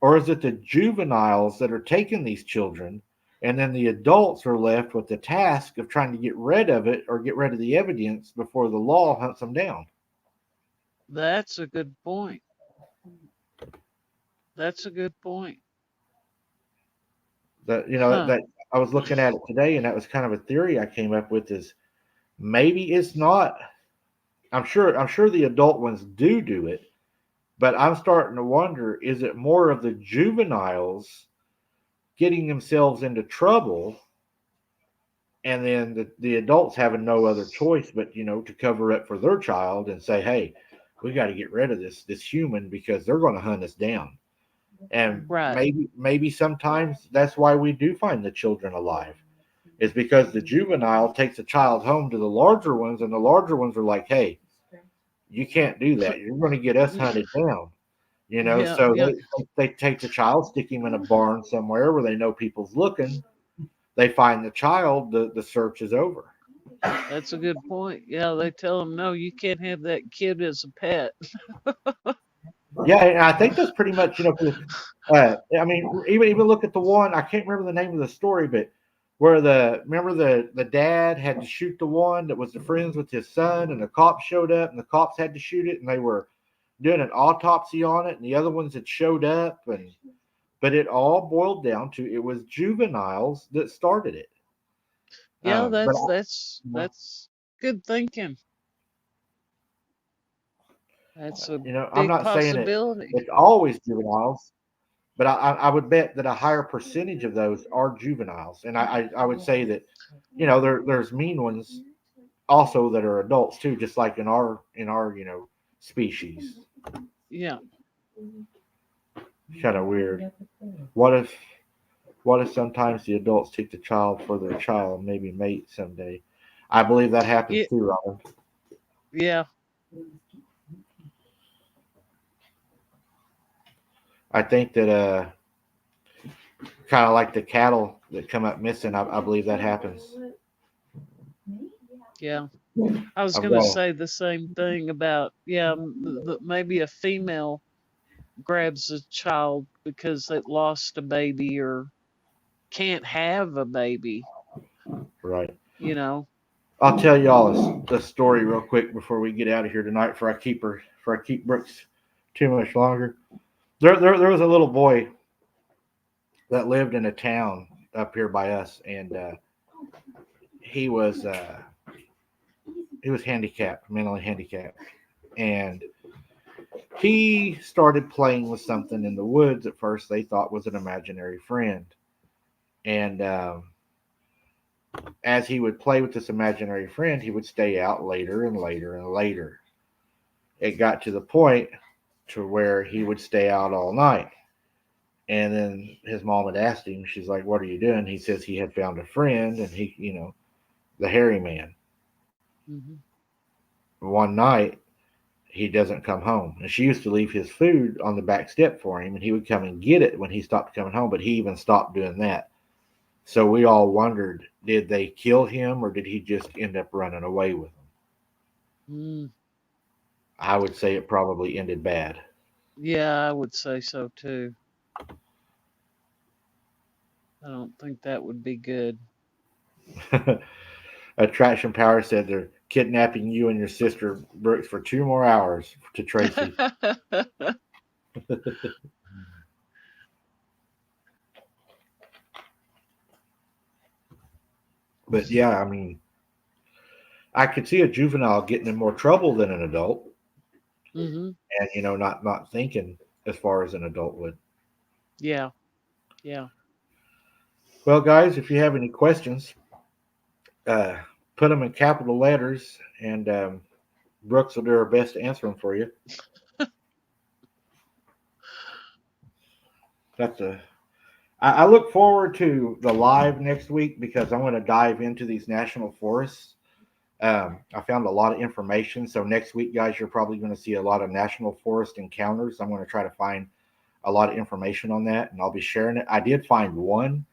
Or is it the juveniles that are taking these children? And then the adults are left with the task of trying to get rid of it or get rid of the evidence before the law hunts them down. That's a good point. That's a good point. That Huh. that I was looking at it today, and that was kind of a theory I came up with. Is maybe it's not. I'm sure the adult ones do it, but I'm starting to wonder: is it more of the juveniles getting themselves into trouble, and then the adults having no other choice but to cover up for their child and say, hey, we got to get rid of this human because they're going to hunt us down. And Right. maybe sometimes that's why we do find the children alive, is because the juvenile takes a child home to the larger ones, and the larger ones are like, hey, you can't do that, you're going to get us hunted down. Yeah. So Yeah. they take the child, stick him in a barn somewhere where they know people's looking. They find the child, the search is over. That's a good point. Yeah. They tell them, no, you can't have that kid as a pet. Yeah, and I think that's pretty much, 'cause, I mean, even look at the one, I can't remember the name of the story, but where remember the dad had to shoot the one that was the friends with his son, and the cops showed up, and the cops had to shoot it, and they were doing an autopsy on it, and the other ones had showed up, and but it all boiled down to it was juveniles that started it. Yeah. But That's good thinking. That's a I'm big not saying possibility. it's always juveniles. But I would bet that a higher percentage of those are juveniles, and I would say that there's mean ones also that are adults too, just like in our species. Yeah. Kind of weird. What if what if sometimes the adults take the child for their child, maybe mate someday? I believe that happens Yeah. too, Robin. Yeah. I think that kind of like the cattle that come up missing. I believe that happens. Yeah. I was I've going to got a say the same thing about, yeah, maybe a female grabs a child because it lost a baby or can't have a baby, right. you know. I'll tell y'all the story real quick before we get out of here tonight. For I keep Brooks too much longer. There was a little boy that lived in a town up here by us, and he was uh, he was handicapped, mentally handicapped, and he started playing with something in the woods. At first, they thought was an imaginary friend, and as he would play with this imaginary friend, he would stay out later and later and later. it got to the point to where he would stay out all night. And then his mom had asked him, she's like, "What are you doing?" He says he had found a friend, and the hairy man. Mhm. One night, he doesn't come home. And she used to leave his food on the back step for him, and he would come and get it when he stopped coming home, but he even stopped doing that. So we all wondered, did they kill him or did he just end up running away with them? Mm. I would say it probably ended bad. Yeah, I would say so too. I don't think that would be good. Attraction Power said they're kidnapping you and your sister Brooks for 2 more hours to Tracy. But yeah, I mean, I could see a juvenile getting in more trouble than an adult, Mhm. and not thinking as far as an adult would. Yeah. Yeah. Well, guys, if you have any questions, uh, put them in capital letters, and Brooks will do her best to answer them for you. That's a. I look forward to the live next week because I'm going to dive into these national forests. I found a lot of information, so next week, guys, you're probably going to see a lot of national forest encounters. I'm going to try to find a lot of information on that, and I'll be sharing it. I did find one,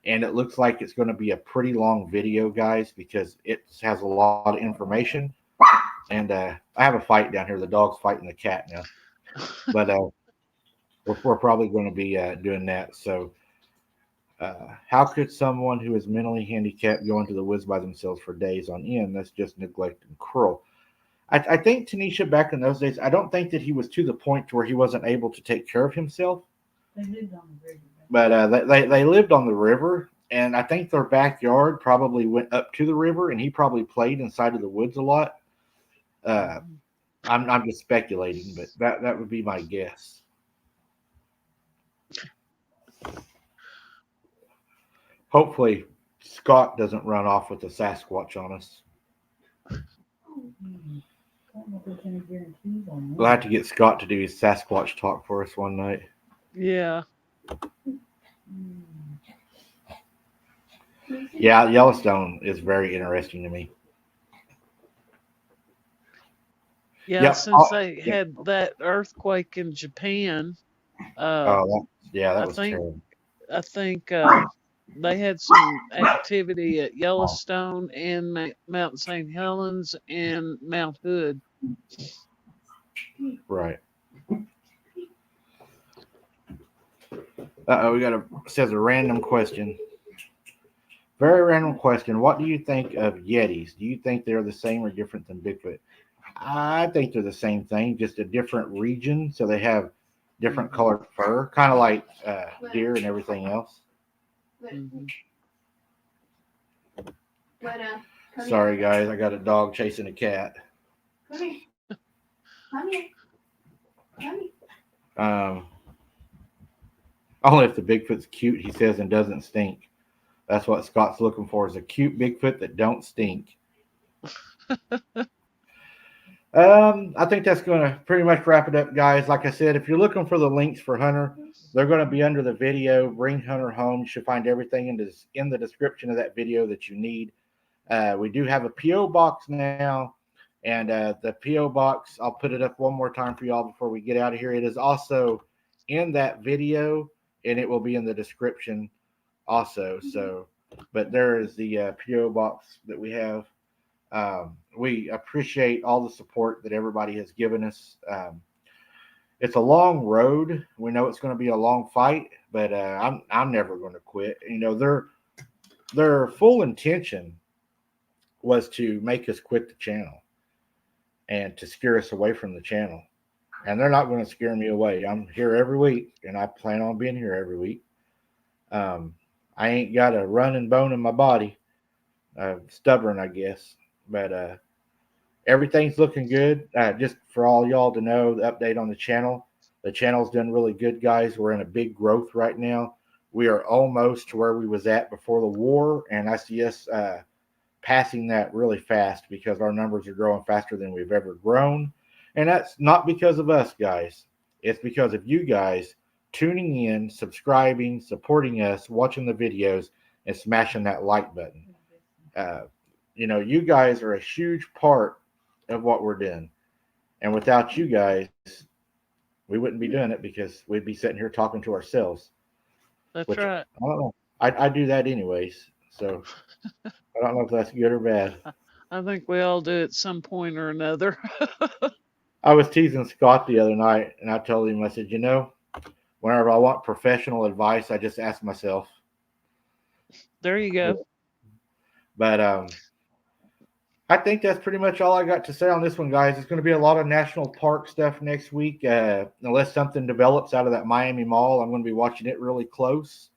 and it looks like it's going to be a pretty long video, guys, because it has a lot of information. And I have a fight down here. The dog's fighting the cat now, but we're probably going to be doing that. So, how could someone who is mentally handicapped go into the woods by themselves for days on end? That's just neglect and cruel. I think Tanisha, back in those days, I don't think that he was to the point to where he wasn't able to take care of himself. They lived on the river. But they lived on the river, and I think their backyard probably went up to the river, and he probably played inside of the woods a lot. Uh, Mhm. I'm just speculating, but that would be my guess. Hopefully, Scott doesn't run off with a Sasquatch on us. I don't know if there's any guarantees on We'll that. have to get Scott to do his Sasquatch talk for us one night. Yeah. Mm. Yeah, Yellowstone is very interesting to me. Yeah, Yep. since they Yeah. had that earthquake in Japan, uh Oh, yeah, that I was think terrible. I think they had some activity at Yellowstone and Mount St. Helens and Mount Hood. Right. We got a says a random question. Very random question. What do you think of Yetis? Do you think they're the same or different than Bigfoot? I think they're the same thing, just a different region. So they have different Mhm. colored fur, kind of like deer and everything else. Mhm. Sorry, guys. I got a dog chasing a cat. Um, only if the Bigfoot's cute, he says, and doesn't stink. That's what Scott's looking for: is a cute Bigfoot that don't stink. I think that's going to pretty much wrap it up, guys. Like I said, if you're looking for the links for Hunter, they're going to be under the video. Bring Hunter home. You should find everything in the description of that video that you need. We do have a PO box now, and the PO box, I'll put it up one more time for y'all before we get out of here. It is also in that video, and it will be in the description also. So, but there is the PO box that we have. We appreciate all the support that everybody has given us. It's a long road. We know it's going to be a long fight, but I'm never going to quit. Their full intention was to make us quit the channel and to scare us away from the channel. And they're not going to scare me away. I'm here every week, and I plan on being here every week. Um, I ain't got a running bone in my body. Stubborn, I guess, but everything's looking good. Just for all y'all to know, the update on the channel. The channel's done really good, guys. We're in a big growth right now. We are almost to where we was at before the war, and I see us passing that really fast because our numbers are growing faster than we've ever grown. And that's not because of us, guys. It's because of you guys tuning in, subscribing, supporting us, watching the videos, and smashing that like button. Uh, you guys are a huge part of what we're doing. And without you guys, we wouldn't be doing it because we'd be sitting here talking to ourselves, That's which right. I don't know. I do that anyways. So I don't know if that's good or bad. I think we all do at some point or another. I was teasing Scott the other night, and I told him, I said, whenever I want professional advice, I just ask myself. There you go. But I think that's pretty much all I got to say on this one, guys. It's going to be a lot of national park stuff next week. Unless something develops out of that Miami Mall, I'm going to be watching it really close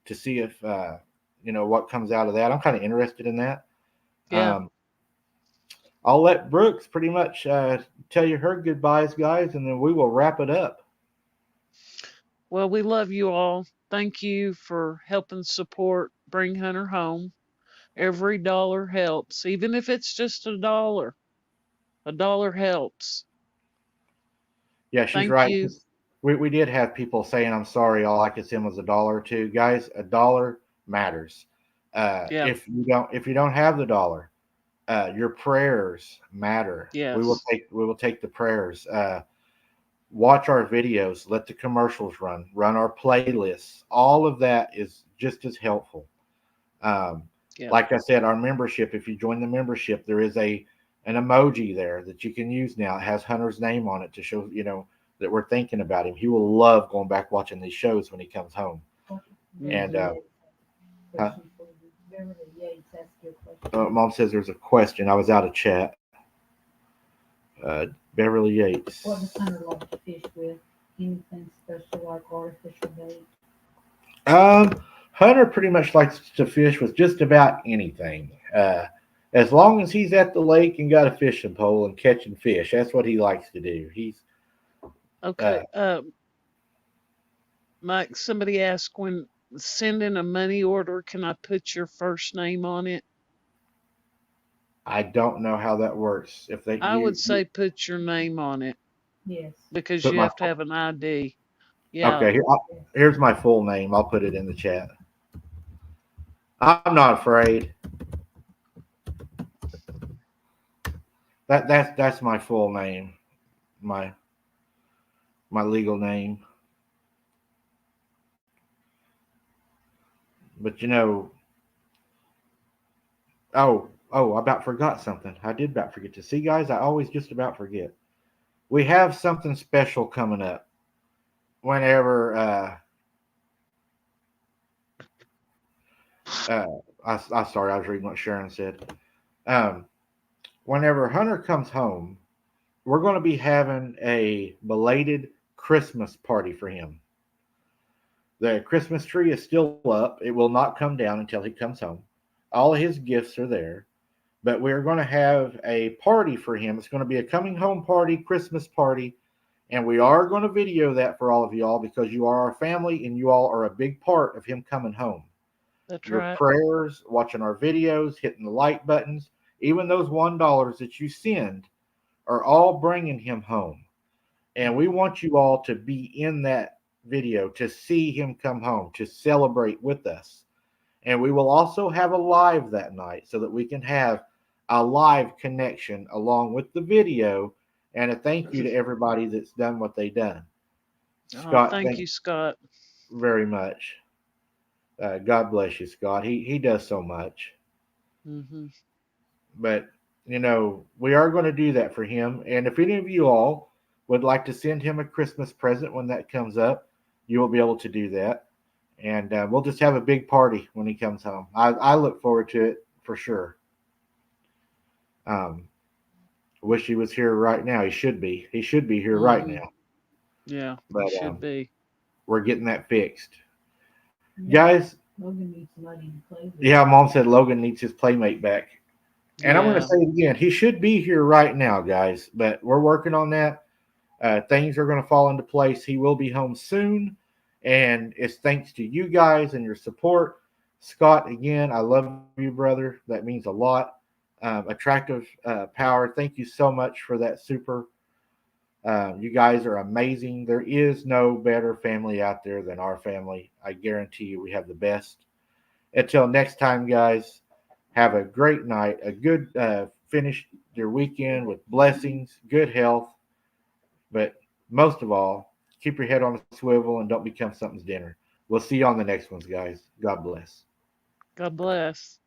to see if what comes out of that. I'm kind of interested in that. Yeah. Um, I'll let Brooks pretty much tell you her goodbyes, guys, and then we will wrap it up. Well, we love you all. Thank you for helping support Bring Hunter home. Every dollar helps, even if it's just a dollar. A dollar helps. Yeah, she's Thank right. you. We did have people saying, I'm sorry, all I could send was a dollar or two. Guys, a dollar matters. Yeah. If you don't have the dollar, your prayers matter. Yes. We will take the prayers. Watch our videos. Let the commercials run. Run our playlists. All of that is just as helpful. Um, Yeah. like I said, our membership. If you join the membership, there is an emoji there that you can use now. It has Hunter's name on it to show that we're thinking about him. He will love going back watching these shows when he comes home. And Hmm. huh? Beverly Yates asked you a question. Mom says there's a question. I was out of chat. Beverly Yates. What does Hunter like to fish with? Anything special like artificial bait? Um, Hunter pretty much likes to fish with just about anything. As long as he's at the lake and got a fishing pole and catching fish, that's what he likes to do. He's Okay. Mike, somebody asked when sending a money order, can I put your first name on it? I don't know how that works. If they I would you say put your name on it Yes. because put you my have to have an ID. Yeah. okay here's my full name. I'll put it in the chat. I'm not afraid. That's my full name. My my legal name. But I about forgot something. I did about forget to see, guys. I always just about forget. We have something special coming up. Whenever uh, I sorry, I was reading what Sharon said. Um, whenever Hunter comes home, we're going to be having a belated Christmas party for him. The Christmas tree is still up. It will not come down until he comes home. All his gifts are there. But we're going to have a party for him. It's going to be a coming home party, Christmas party. And we are going to video that for all of y'all because you are our family and you all are a big part of him coming home. That's Your right. prayers, watching our videos, hitting the like buttons, even those $1 that you send are all bringing him home. And we want you all to be in that video to see him come home, to celebrate with us. And we will also have a live that night so that we can have a live connection along with the video and a thank you to everybody that's done what they done. Oh, Scott, thank thank you, Scott. you very much. God bless you, Scott. He does so much. Hmm. But we are going to do that for him. And if any of you all would like to send him a Christmas present when that comes up, you will be able to do that. And we'll just have a big party when he comes home. I look forward to it for sure. Um, wish he was here right now. He should be. He should be here right Hmm. now. Yeah, But you should be. we're getting that fixed, Yeah. guys. Logan needs somebody to play with. Yeah, Mom said Logan needs his playmate back, and I'm going to Yeah. say it again. He should be here right now, guys. But we're working on that. Things are going to fall into place. He will be home soon, and it's thanks to you guys and your support. Scott, again, I love you, brother. That means a lot. Attractive power. Thank you so much for that super You guys are amazing. There is no better family out there than our family. I guarantee you we have the best. Until next time, guys, have a great night, a good finish your weekend with blessings, good health, but most of all, keep your head on a swivel and don't become something's dinner. We'll see you on the next ones, guys. God bless. God bless.